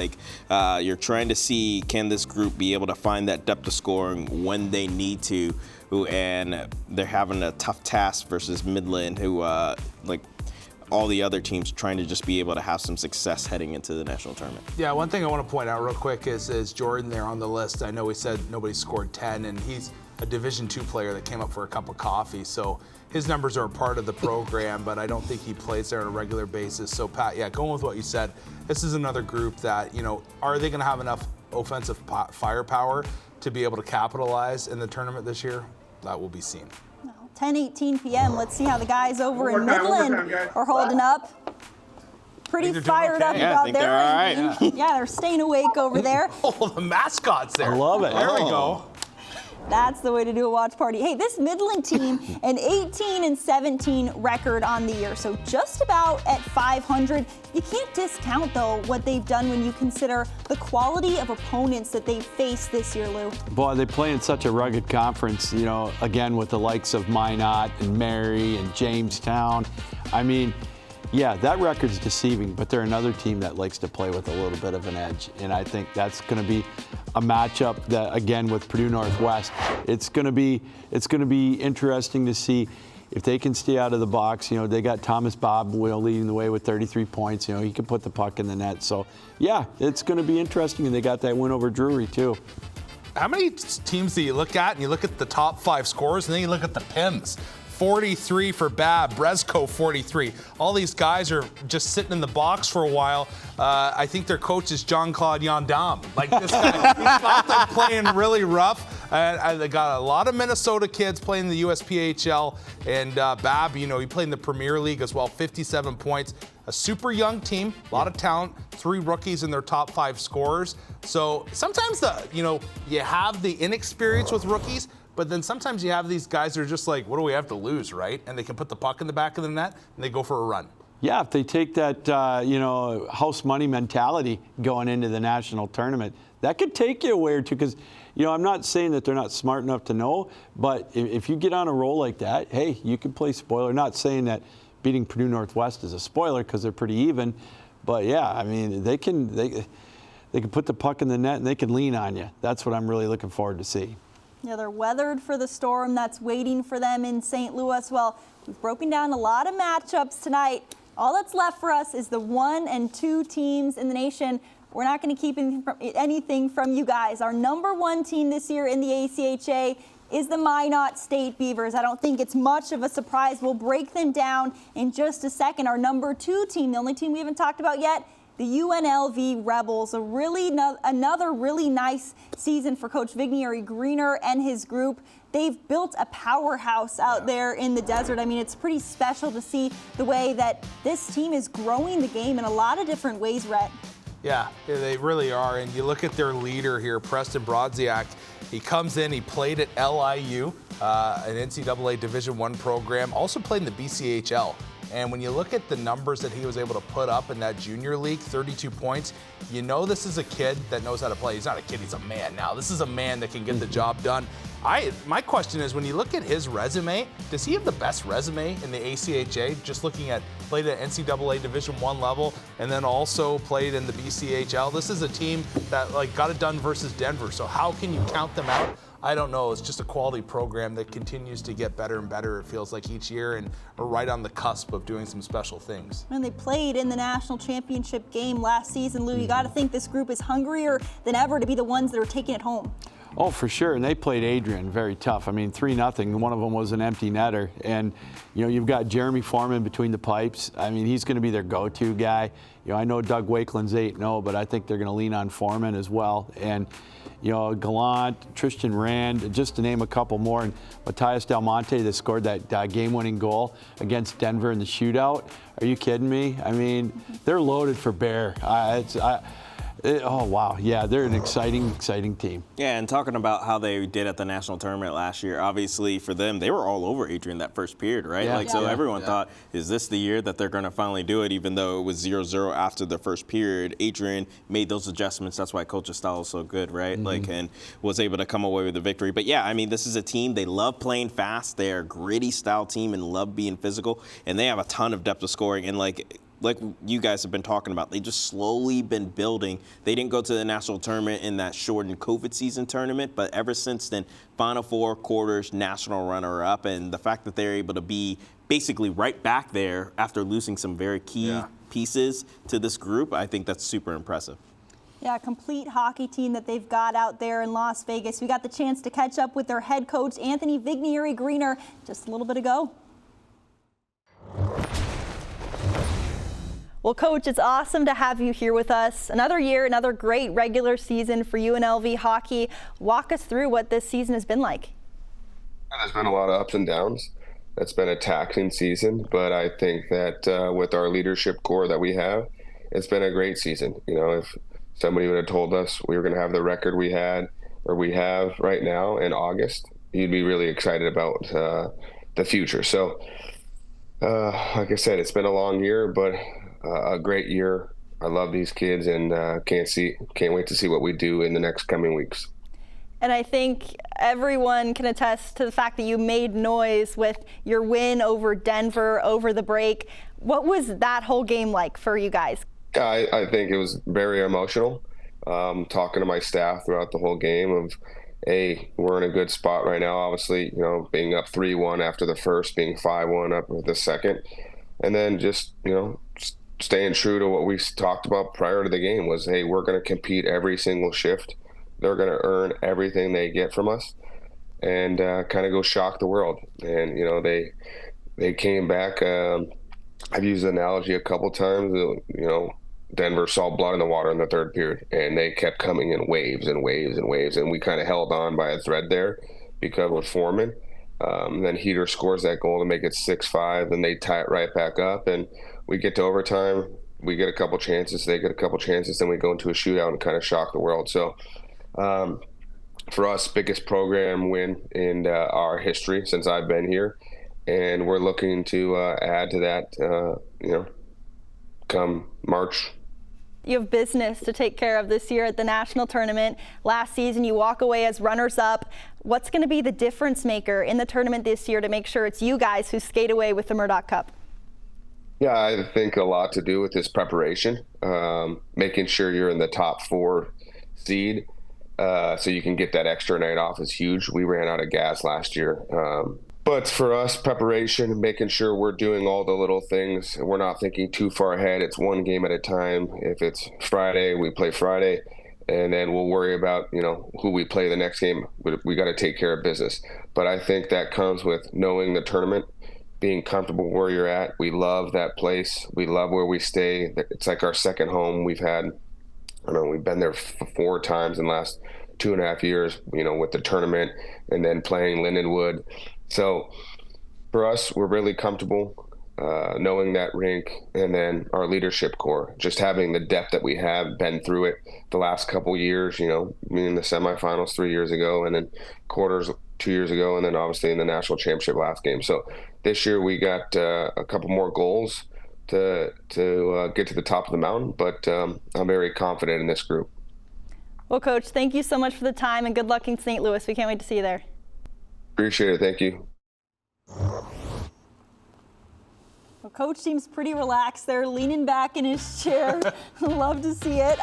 you're trying to see, can this group be able to find that depth of scoring when they need to? And they're having a tough task versus Midland, who all the other teams trying to just be able to have some success heading into the national tournament. Yeah, one thing I want to point out real quick is Jordan there on the list. I know we said nobody scored 10, and he's a Division II player that came up for a cup of coffee. So his numbers are a part of the program, but I don't think he plays there on a regular basis. So Pat, yeah, going with what you said, this is another group that, are they going to have enough offensive firepower to be able to capitalize in the tournament this year? That will be seen. 10:18 p.m. Let's see how the guys over in Midland are holding up. Pretty fired up I about think they're all right. Yeah, they're staying awake over there. Oh, the mascot's there. I love it. There we go. That's the way to do a watch party. Hey, this Midland team, an 18-17 record on the year, so just about at 500. You can't discount, though, what they've done when you consider the quality of opponents that they've faced this year, Lou. Boy, they play in such a rugged conference, again, with the likes of Minot and Mary and Jamestown. I mean, yeah, that record's deceiving, but they're another team that likes to play with a little bit of an edge, and I think that's going to be a matchup that, again, with Purdue Northwest, it's going to be interesting to see if they can stay out of the box. They got Thomas Bobwell leading the way with 33 points. He can put the puck in the net. So, yeah, it's going to be interesting, and they got that win over Drury too. How many teams do you look at, and you look at the top 5 scorers, and then you look at the PIMs? 43 for Bab, Brezko 43. All these guys are just sitting in the box for a while. I think their coach is Jean-Claude Yandam. Like this guy, he's got them playing really rough. They got a lot of Minnesota kids playing in the USPHL, and Bab, he played in the Premier League as well, 57 points. A super young team, a lot of talent, 3 rookies in their top 5 scorers. So sometimes you have the inexperience with rookies, but then sometimes you have these guys that are just like, what do we have to lose, right? And they can put the puck in the back of the net and they go for a run. Yeah, if they take that, house money mentality going into the national tournament, that could take you a way or two because, I'm not saying that they're not smart enough to know, but if you get on a roll like that, hey, you can play spoiler. Not saying that beating Purdue Northwest is a spoiler because they're pretty even, but yeah, I mean, they can put the puck in the net and they can lean on you. That's what I'm really looking forward to see. Yeah, they're weathered for the storm that's waiting for them in St. Louis. Well, we've broken down a lot of matchups tonight. All that's left for us is the 1 and 2 teams in the nation. We're not going to keep anything from you guys. Our number 1 team this year in the ACHA is the Minot State Beavers. I don't think it's much of a surprise. We'll break them down in just a second. Our number 2 team, the only team we haven't talked about yet, the UNLV Rebels, another really nice season for Coach Vigneri Greener and his group. They've built a powerhouse out there in the desert. I mean, it's pretty special to see the way that this team is growing the game in a lot of different ways, Rhett. Yeah, they really are. And you look at their leader here, Preston Brodziak. He comes in, he played at LIU, an NCAA Division I program, also played in the BCHL. And when you look at the numbers that he was able to put up in that junior league, 32 points, this is a kid that knows how to play. He's not a kid, he's a man now. This is a man that can get the job done. My question is, when you look at his resume, does he have the best resume in the ACHA? Just looking at played at NCAA Division I level and then also played in the BCHL. This is a team that got it done versus Denver. So how can you count them out? I don't know. It's just a quality program that continues to get better and better, it feels like, each year, and we're right on the cusp of doing some special things. And they played in the national championship game last season, Lou. You got to think this group is hungrier than ever to be the ones that are taking it home. Oh, for sure. And they played Adrian very tough. I mean, 3-0. One of them was an empty netter. And, you've got Jeremy Foreman between the pipes. I mean, he's going to be their go-to guy. I know Doug Wakeland's 8-0, but I think they're going to lean on Foreman as well. And, Gallant, Tristan Rand, just to name a couple more. And Matthias Del Monte that scored that game-winning goal against Denver in the shootout. Are you kidding me? I mean, they're loaded for bear. Oh, wow. Yeah, they're an exciting team. Yeah, and talking about how they did at the national tournament last year, obviously for them, they were all over Adrian that first period, right? Yeah. So everyone thought, is this the year that they're going to finally do it, even though it was 0-0 after the first period? Adrian made those adjustments. That's why Coach's style is so good, right? Mm-hmm. And was able to come away with the victory. But yeah, I mean, this is a team, they love playing fast. They're a gritty style team and love being physical. And they have a ton of depth of scoring. And like you guys have been talking about, they just slowly been building. They didn't go to the national tournament in that shortened COVID season tournament, but ever since then, Final Four, quarters, national runner-up, and the fact that they're able to be basically right back there after losing some very key pieces to this group, I think that's super impressive. Yeah, a complete hockey team that they've got out there in Las Vegas. We got the chance to catch up with their head coach, Anthony Vignieri-Greener, just a little bit ago. Well, Coach, it's awesome to have you here with us. Another year, another great regular season for UNLV hockey. Walk us through what this season has been like. There's been a lot of ups and downs. It's been a taxing season, but I think that with our leadership core that we have, it's been a great season. You know, if somebody would have told us we were going to have the record we had or we have right now in August, you'd be really excited about the future. So, like I said, it's been a long year, but a great year. I love these kids and can't wait to see what we do in the next coming weeks. And I think everyone can attest to the fact that you made noise with your win over Denver over the break. What was that whole game like for you guys? Yeah, I think it was very emotional. Talking to my staff throughout the whole game of, hey, we're in a good spot right now. Obviously, you know, being up 3-1 after the first, being 5-1 up with the second. And then just, you know, staying true to what we talked about prior to the game was, hey, we're going to compete every single shift. They're going to earn everything they get from us and kind of go shock the world. And, you know, they came back. I've used the analogy a couple times. You know, Denver saw blood in the water in the third period, and they kept coming in waves and waves and waves. And we kind of held on by a thread there because with Foreman. Then Heater scores that goal to make it 6-5. Then they tie it right back up, and we get to overtime. We get a couple chances. They get a couple chances. Then we go into a shootout and kind of shock the world. So for us, biggest program win in our history since I've been here. And we're looking to add to that, you know, come March. You have business to take care of this year at the national tournament. Last season, you walk away as runners-up. What's going to be the difference maker in the tournament this year to make sure it's you guys who skate away with the Murdoch Cup? Yeah, I think a lot to do with this preparation, making sure you're in the top 4 seed so you can get that extra night off is huge. We ran out of gas last year. But for us, preparation, making sure we're doing all the little things. We're not thinking too far ahead. It's one game at a time. If it's Friday, we play Friday, and then we'll worry about, you know, who we play the next game. We got to take care of business. But I think that comes with knowing the tournament, being comfortable where you're at. We love that place. We love where we stay. It's like our second home. We've been there 4 times in the last 2.5 years, you know, with the tournament and then playing Lindenwood. So for us, we're really comfortable knowing that rink, and then our leadership core, just having the depth that we have, been through it the last couple years, you know, me in the semifinals 3 years ago, and then quarters 2 years ago, and then obviously in the national championship last game. So this year we got a couple more goals to get to the top of the mountain, but I'm very confident in this group. Well, Coach, thank you so much for the time, and good luck in St. Louis. We can't wait to see you there. Appreciate it. Thank you. Well, Coach seems pretty relaxed there, leaning back in his chair. Love to see it.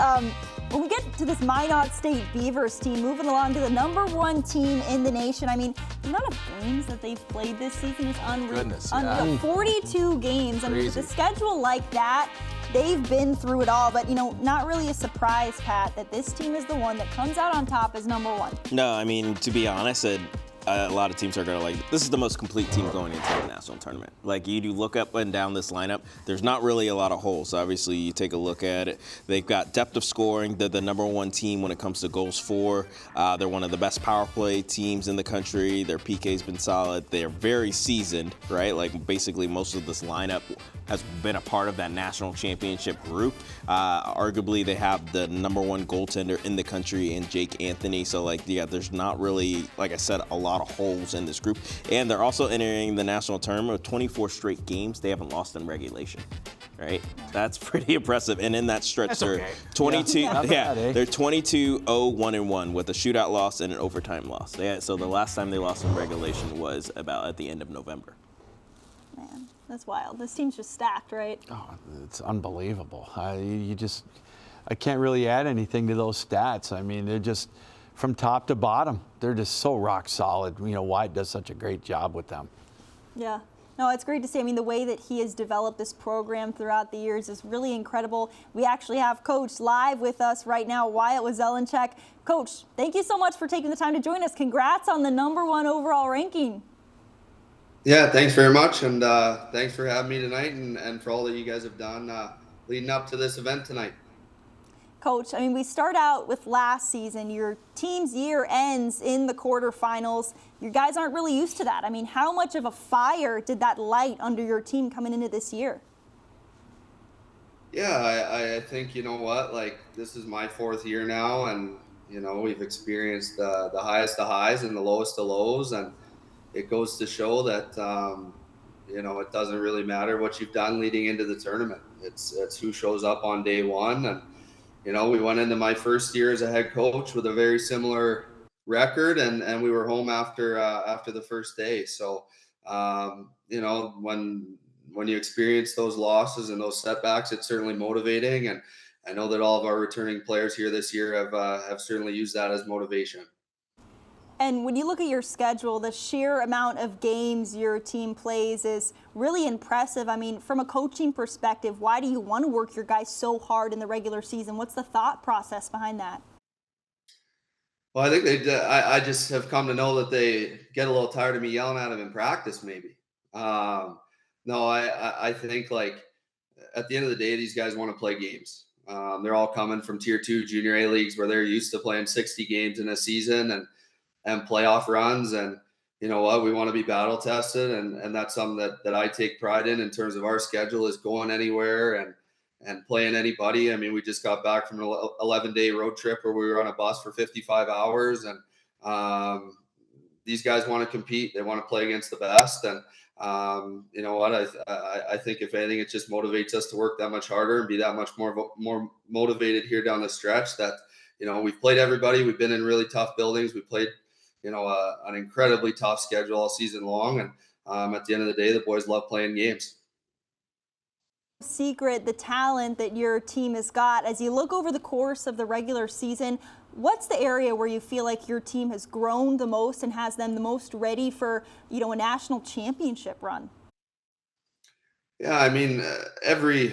When we get to this Minot State Beavers team, moving along to the #1 team in the nation. I mean, the amount of games that they've played this season is unreal. Goodness, unreal. 42 games. I mean, with a schedule like that, they've been through it all. But, you know, not really a surprise, Pat, that this team is the one that comes out on top as #1. No, I mean, to be honest, a lot of teams are going to like, this is the most complete team going into the national tournament. Like, you do look up and down this lineup, there's not really a lot of holes. Obviously, you take a look at it. They've got depth of scoring. They're the #1 team when it comes to goals for. They're one of the best power play teams in the country. Their PK's been solid. They're very seasoned, right? Like, basically, most of this lineup has been a part of that national championship group. Arguably, they have the #1 goaltender in the country in Jake Anthony. So, like, yeah, there's not really, like I said, a lot of holes in this group. And they're also entering the national tournament with 24 straight games they haven't lost in regulation. Right? That's pretty impressive. And in that stretch, they're 22. They're 22-0-1-1 with a shootout loss and an overtime loss. So the last time they lost in regulation was about at the end of November. Man. That's wild. This team's just stacked, right? Oh, it's unbelievable. I can't really add anything to those stats. I mean, they're just from top to bottom. They're just so rock solid. You know, Wyatt does such a great job with them. Yeah. No, it's great to see. I mean, the way that he has developed this program throughout the years is really incredible. We actually have Coach live with us right now, Wyatt Wazelenchek. Coach, thank you so much for taking the time to join us. Congrats on the #1 overall ranking. Yeah, thanks very much, and thanks for having me tonight, and for all that you guys have done leading up to this event tonight. Coach, I mean, we start out with last season. Your team's year ends in the quarterfinals. You guys aren't really used to that. I mean, how much of a fire did that light under your team coming into this year? Yeah, I think, you know what, like, this is my 4th year now, and, you know, we've experienced the highest of highs and the lowest of lows, and it goes to show that, you know, it doesn't really matter what you've done leading into the tournament. It's who shows up on day one. And, you know, we went into my first year as a head coach with a very similar record, and we were home after the first day. So, you know, when you experience those losses and those setbacks, it's certainly motivating. And I know that all of our returning players here this year have certainly used that as motivation. And when you look at your schedule, the sheer amount of games your team plays is really impressive. I mean, from a coaching perspective, why do you want to work your guys so hard in the regular season? What's the thought process behind that? Well, I think I just have come to know that they get a little tired of me yelling at them in practice, maybe. No, I think, like, at the end of the day, these guys want to play games. They're all coming from Tier 2 Junior A leagues where they're used to playing 60 games in a season and playoff runs. And you know what, we want to be battle tested. And that's something that I take pride in terms of our schedule, is going anywhere and playing anybody. I mean, we just got back from an 11-day road trip where we were on a bus for 55 hours. And these guys want to compete. They want to play against the best. And you know what, I think if anything, it just motivates us to work that much harder and be that much more motivated here down the stretch. That, you know, we've played everybody. We've been in really tough buildings. We played, you know, an incredibly tough schedule all season long. And at the end of the day, the boys love playing games. Secret, the talent that your team has got. As you look over the course of the regular season, what's the area where you feel like your team has grown the most and has them the most ready for, you know, a national championship run? Yeah, I mean, every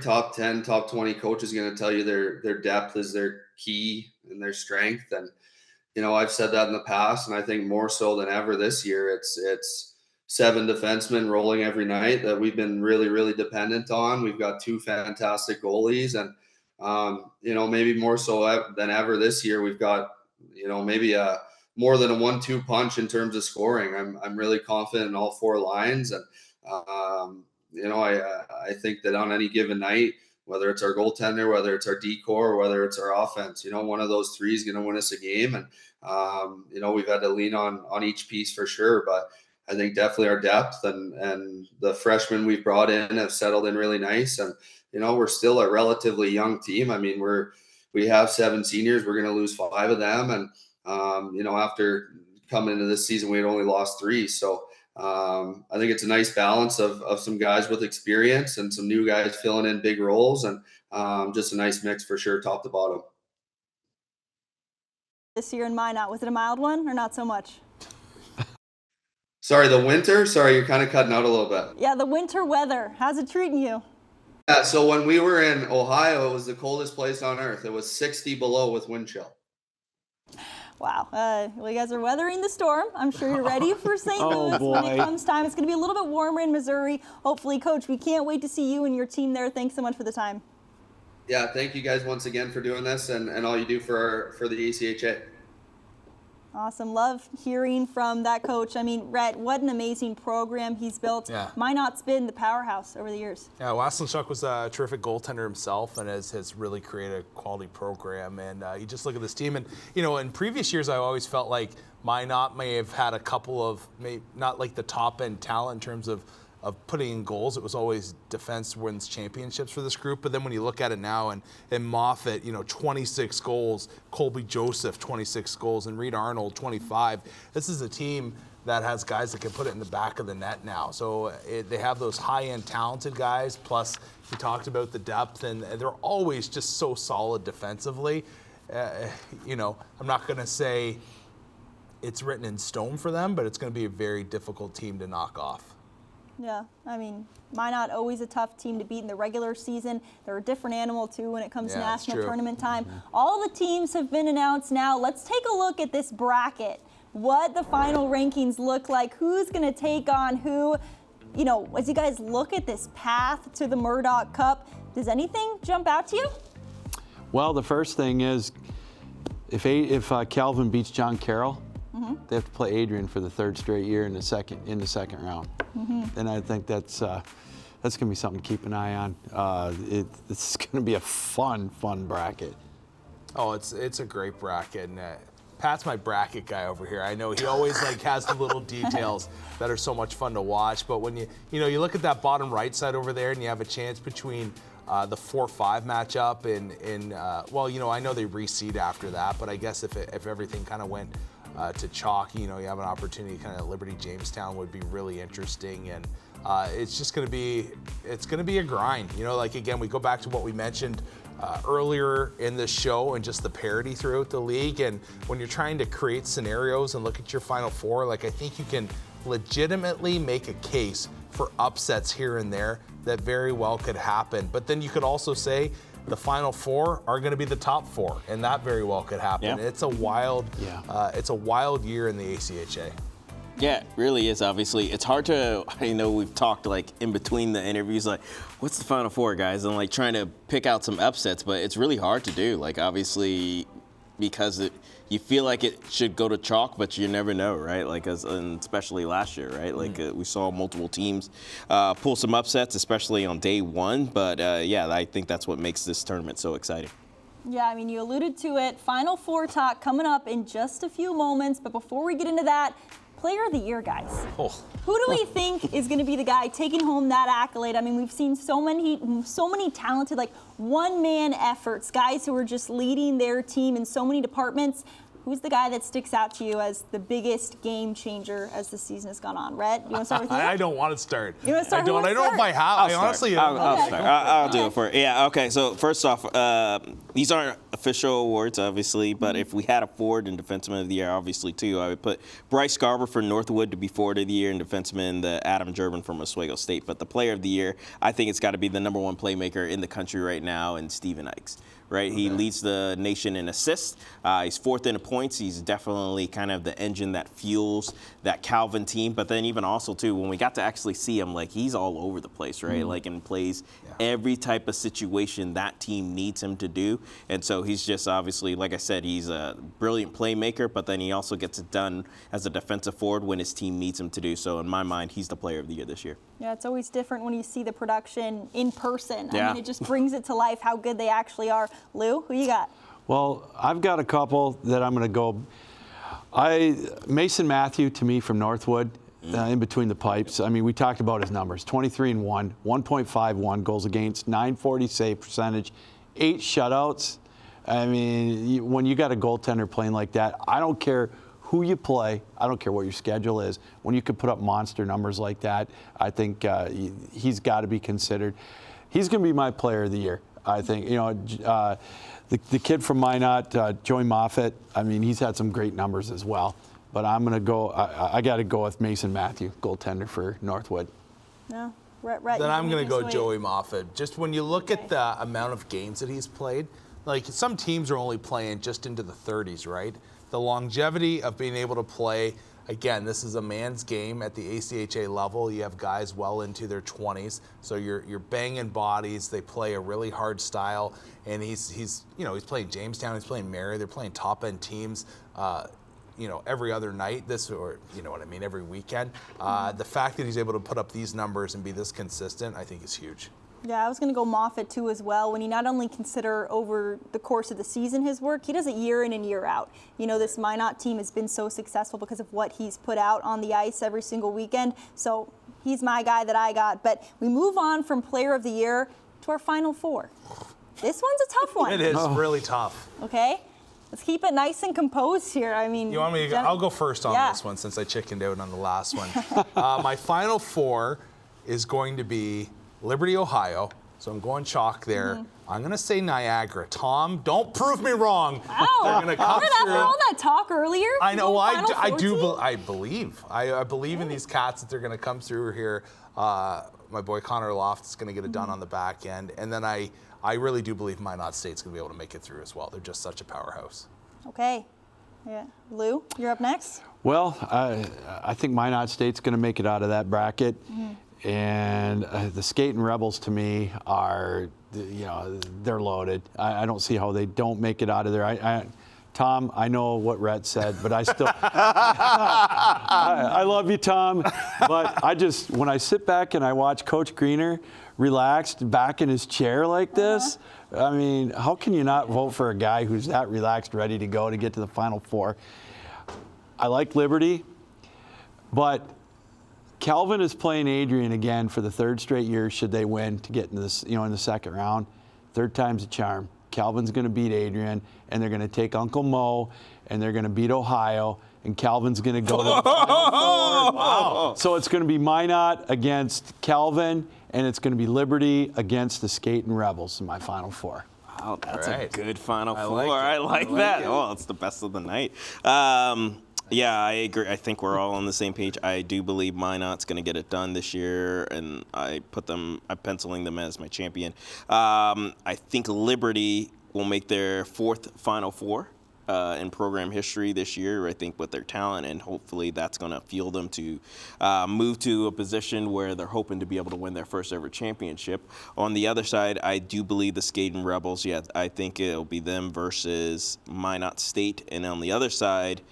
top 10, top 20 coach is going to tell you their depth is their key and their strength. And you know, I've said that in the past, and I think more so than ever this year, it's 7 defensemen rolling every night that we've been really, really dependent on. We've got 2 fantastic goalies, and you know, maybe more so than ever this year, we've got, you know, maybe more than a 1-2 punch in terms of scoring. I'm really confident in all 4 lines, and you know, I think that on any given night, whether it's our goaltender, whether it's our decor, or whether it's our offense, you know, one of those 3 is going to win us a game. And, you know, we've had to lean on each piece for sure. But I think definitely our depth and the freshmen we've brought in have settled in really nice. And, you know, we're still a relatively young team. I mean, we have 7 seniors. We're going to lose 5 of them. And, you know, after coming into this season, we had only lost 3. So, I think it's a nice balance of some guys with experience and some new guys filling in big roles, and just a nice mix for sure, top to bottom. This year in Minot, was it a mild one or not so much? Sorry, the winter? Sorry, you're kind of cutting out a little bit. Yeah, the winter weather. How's it treating you? Yeah, so when we were in Ohio, it was the coldest place on earth. It was 60 below with wind chill. Wow. Well, you guys are weathering the storm. I'm sure you're ready for St. Louis when it comes time. It's going to be a little bit warmer in Missouri. Hopefully, Coach, we can't wait to see you and your team there. Thanks so much for the time. Yeah, thank you guys once again for doing this and all you do for the ACHA. Awesome. Love hearing from that coach. I mean, Rhett, what an amazing program he's built. Yeah. Minot's been the powerhouse over the years. Yeah, Wazelenchek was a terrific goaltender himself and has really created a quality program. And you just look at this team. And, you know, in previous years, I always felt like Minot may have had a couple of, maybe not like the top-end talent in terms of putting in goals. It was always defense wins championships for this group. But then when you look at it now, and Moffat, 26 goals, Colby Joseph, 26 goals, and Reed Arnold, 25. This is a team that has guys that can put it in the back of the net now. So they have those high-end talented guys, plus we talked about the depth, and they're always just so solid defensively. I'm not going to say it's written in stone for them, but it's going to be a very difficult team to knock off. Yeah, I mean, Minot always a tough team to beat in the regular season. They're a different animal, too, when it comes to national tournament time. All the teams have been announced now. Let's take a look at this bracket, what the final rankings look like, who's going to take on who. As you guys look at this path to the Murdoch Cup, does anything jump out to you? Well, the first thing is if Calvin beats John Carroll, they have to play Adrian for the third straight year in the second round. And I think that's going to be something to keep an eye on. It's going to be a fun bracket. Oh, it's a great bracket. And, Pat's my bracket guy over here. I know he always has the little details that are so much fun to watch. But when you look at that bottom right side over there, and you have a chance between the 4-5 matchup I know they reseed after that, but I guess if everything kind of went to chalk, you have an opportunity. Kind of Liberty Jamestown would be really interesting, and it's just going to be a grind. Again, we go back to what we mentioned earlier in this show and just the parity throughout the league. And when you're trying to create scenarios and look at your Final Four, I think you can legitimately make a case for upsets here and there that very well could happen. But then you could also say the Final Four are going to be the top four, and that very well could happen. Yeah. It's a wild year in the ACHA. Yeah, it really is, obviously. It's hard to, we've talked in between the interviews, what's the Final Four, guys? And trying to pick out some upsets, but it's really hard to do. Obviously, because you feel like it should go to chalk, but you never know, right? And especially last year, right? We saw multiple teams pull some upsets, especially on day one. But I think that's what makes this tournament so exciting. Yeah, you alluded to it. Final Four talk coming up in just a few moments. But before we get into that, Player of the Year, guys. Who do we think is going to be the guy taking home that accolade? We've seen so many talented, one-man efforts, guys who are just leading their team in so many departments. Who's the guy that sticks out to you as the biggest game changer as the season has gone on? Rhett, you want to start with you? I don't want to start. You want to start? I don't know if I have. I'll start. I'll do it for you. Yeah, okay. So first off, these aren't official awards, obviously, but if we had a forward and defenseman of the year, obviously, too, I would put Bryce Garber for Northwood to be forward of the year and defenseman the Adam Gerben from Oswego State. But the player of the year, I think it's got to be the number one playmaker in the country right now, and Stephen Ikes. Right, he leads the nation in assists. He's fourth in points. He's definitely kind of the engine that fuels that Calvin team. But then even also too, when we got to actually see him, he's all over the place, right? And plays every type of situation that team needs him to do. And so he's just obviously, like I said, he's a brilliant playmaker. But then he also gets it done as a defensive forward when his team needs him to do so. In my mind, he's the player of the year this year. Yeah, it's always different when you see the production in person. It just brings it to life how good they actually are. Lou, who you got? Well, I've got a couple that I'm going to go. Mason Matthew, to me, from Northwood, in between the pipes. We talked about his numbers: 23-1, 1.51 goals against, 940 save percentage, 8 shutouts. When you got a goaltender playing like that, I don't care who you play. I don't care what your schedule is. When you can put up monster numbers like that, I think he's got to be considered. He's going to be my player of the year. I think, the kid from Minot, Joey Moffat, he's had some great numbers as well. But I'm going to go, I got to go with Mason Matthew, goaltender for Northwood. No, right. Then I'm going to go Joey Moffat. Just when you look at the amount of games that he's played, some teams are only playing just into the 30s, right? The longevity of being able to play. Again, this is a man's game at the ACHA level. You have guys well into their 20s, so you're banging bodies. They play a really hard style, and he's playing Jamestown, he's playing Mary. They're playing top end teams, every other night. Every weekend. The fact that he's able to put up these numbers and be this consistent, I think, is huge. Yeah, I was going to go Moffat, too, as well. When you not only consider over the course of the season his work, he does it year in and year out. This Minot team has been so successful because of what he's put out on the ice every single weekend. So he's my guy that I got. But we move on from Player of the Year to our Final Four. This one's a tough one. It is really tough. Okay, let's keep it nice and composed here. I mean, You want me to go? I'll go first on this one since I chickened out on the last one. My Final Four is going to be Liberty, Ohio. So I'm going chalk there. I'm going to say Niagara. Tom, don't prove me wrong. Wow. They're going to come After through. all that talk earlier. I know. Well, I believe in these Cats that they're going to come through here. My boy Connor Loft is going to get it done on the back end. And then I really do believe Minot State's going to be able to make it through as well. They're just such a powerhouse. Okay. Yeah. Lou, you're up next. Well, I think Minot State's going to make it out of that bracket. And the Skating Rebels, to me, are, they're loaded. I don't see how they don't make it out of there. Tom, I know what Rhett said, but I still, I love you, Tom. But when I sit back and I watch Coach Greener relaxed back in his chair like this, I mean, how can you not vote for a guy who's that relaxed, ready to go to get to the Final Four? I like Liberty, but Calvin is playing Adrian again for the third straight year should they win to get into this, in the second round. Third time's a charm. Calvin's going to beat Adrian, and they're going to take Uncle Mo, and they're going to beat Ohio, and Calvin's going to go to the Final Four. Wow. So it's going to be Minot against Calvin, and it's going to be Liberty against the Skating Rebels in my Final Four. Wow, that's a good Final Four. Like I like that. Oh, it's the best of the night. Yeah, I agree. I think we're all on the same page. I do believe Minot's going to get it done this year, and I'm penciling them as my champion. I think Liberty will make their fourth Final Four in program history this year, I think, with their talent, and hopefully that's going to fuel them to move to a position where they're hoping to be able to win their first ever championship. On the other side, I do believe the Skating Rebels, I think it'll be them versus Minot State. And on the other side,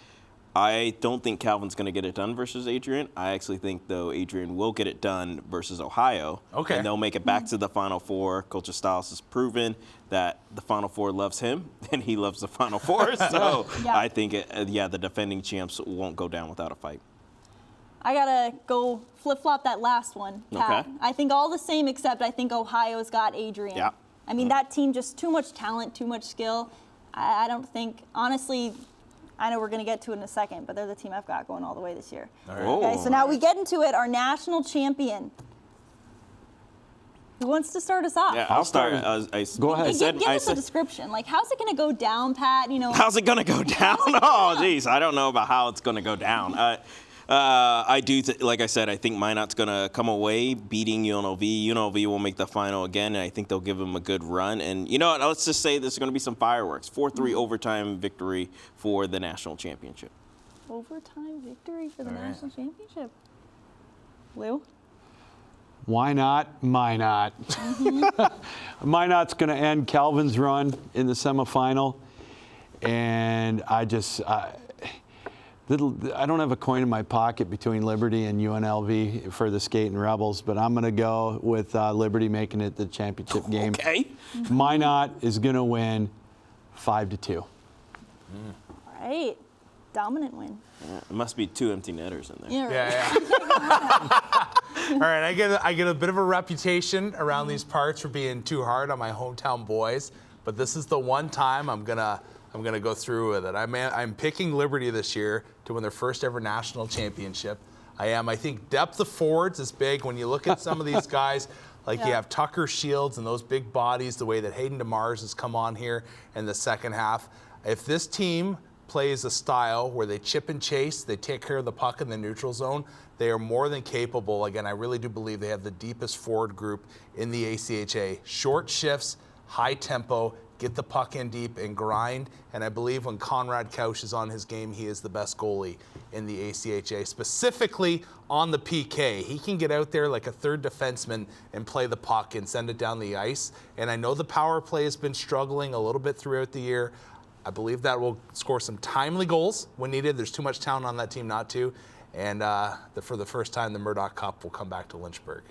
I don't think Calvin's going to get it done versus Adrian. I actually think, though, Adrian will get it done versus Ohio. Okay. And they'll make it back to the Final Four. Coach Stiles has proven that the Final Four loves him, and he loves the Final Four. So I think, the defending champs won't go down without a fight. I got to go flip-flop that last one, Pat. Okay. I think all the same, except I think Ohio's got Adrian. Yeah. I mean, that team, just too much talent, too much skill. I don't think, honestly, I know we're going to get to it in a second, but they're the team I've got going all the way this year. All right. Okay, so now we get into it, our national champion. Who wants to start us off? Yeah, I'll start. Go ahead. Give us a description. Like, how's it going to go down, Pat? How's it going to go down? Oh, geez. I don't know about how it's going to go down. I do, like I said, I think Minot's going to come away beating UNLV. UNLV will make the final again, and I think they'll give them a good run. And you know what? Let's just say there's going to be some fireworks. 4-3 overtime victory for the national championship. Overtime victory for the national championship. Lou? Why not Minot? Minot's going to end Calvin's run in the semifinal, and I don't have a coin in my pocket between Liberty and UNLV for the Skating Rebels, but I'm going to go with Liberty making it the championship game. Okay. Minot is going to win 5-2. All right. Dominant win. Yeah, it must be 2 empty netters in there. Yeah, right. All right, I get a bit of a reputation around these parts for being too hard on my hometown boys, but this is the one time I'm gonna go through with it. I'm picking Liberty this year to win their first ever national championship. I think depth of forwards is big. When you look at some of these guys, you have Tucker Shields and those big bodies, the way that Hayden DeMars has come on here in the second half. If this team plays a style where they chip and chase, they take care of the puck in the neutral zone, they are more than capable. Again, I really do believe they have the deepest forward group in the ACHA. Short shifts, high tempo, get the puck in deep and grind. And I believe when Conrad Couch is on his game, he is the best goalie in the ACHA, specifically on the PK. He can get out there like a third defenseman and play the puck and send it down the ice. And I know the power play has been struggling a little bit throughout the year. I believe that will score some timely goals when needed. There's too much talent on that team not to. And for the first time, the Murdoch Cup will come back to Lynchburg.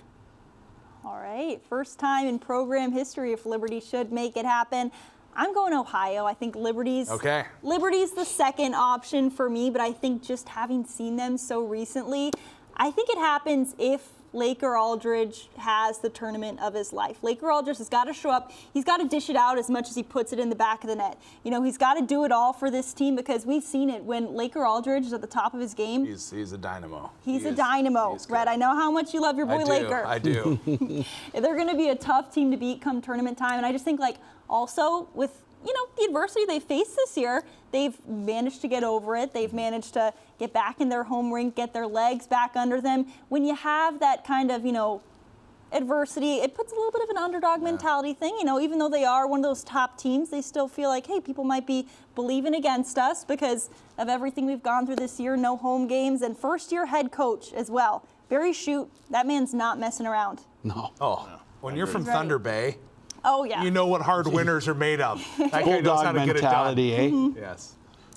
All right, first time in program history if Liberty should make it happen. I'm going Ohio. I think Liberty's the second option for me, but I think just having seen them so recently, I think it happens if Laker Aldridge has the tournament of his life. Laker Aldridge has got to show up. He's got to dish it out as much as he puts it in the back of the net. You know, he's got to do it all for this team because we've seen it when Laker Aldridge is at the top of his game. He's a dynamo. He's a dynamo. Red, I know how much you love your boy Laker. I do. They're going to be a tough team to beat come tournament time. And I just think, like, also with, you know, the adversity they faced this year, they've managed to get over it. They've managed to get back in their home rink, get their legs back under them. When you have that kind of, you know, adversity, it puts a little bit of an underdog mentality thing. You know, even though they are one of those top teams, they still feel like, hey, people might be believing against us because of everything we've gone through this year, no home games, and first-year head coach as well. Barry Shute, that man's not messing around. No. Oh, when you're from Thunder Bay, oh yeah, you know what hard winners are made of. That guy knows Bulldog how to get it done. mentality, eh? Yes.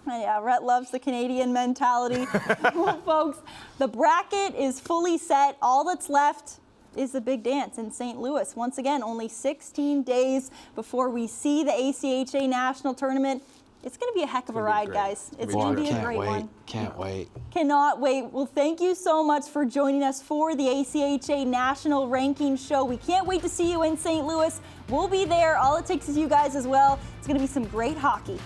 Yeah, Rhett loves the Canadian mentality. Well, folks, the bracket is fully set. All that's left is the big dance in St. Louis. Once again, only 16 days before we see the ACHA National Tournament. It's going to be a heck of a ride, guys. It's going to be a great one. Can't wait. Cannot wait. Well, thank you so much for joining us for the ACHA National Ranking Show. We can't wait to see you in St. Louis. We'll be there. All it takes is you guys as well. It's going to be some great hockey.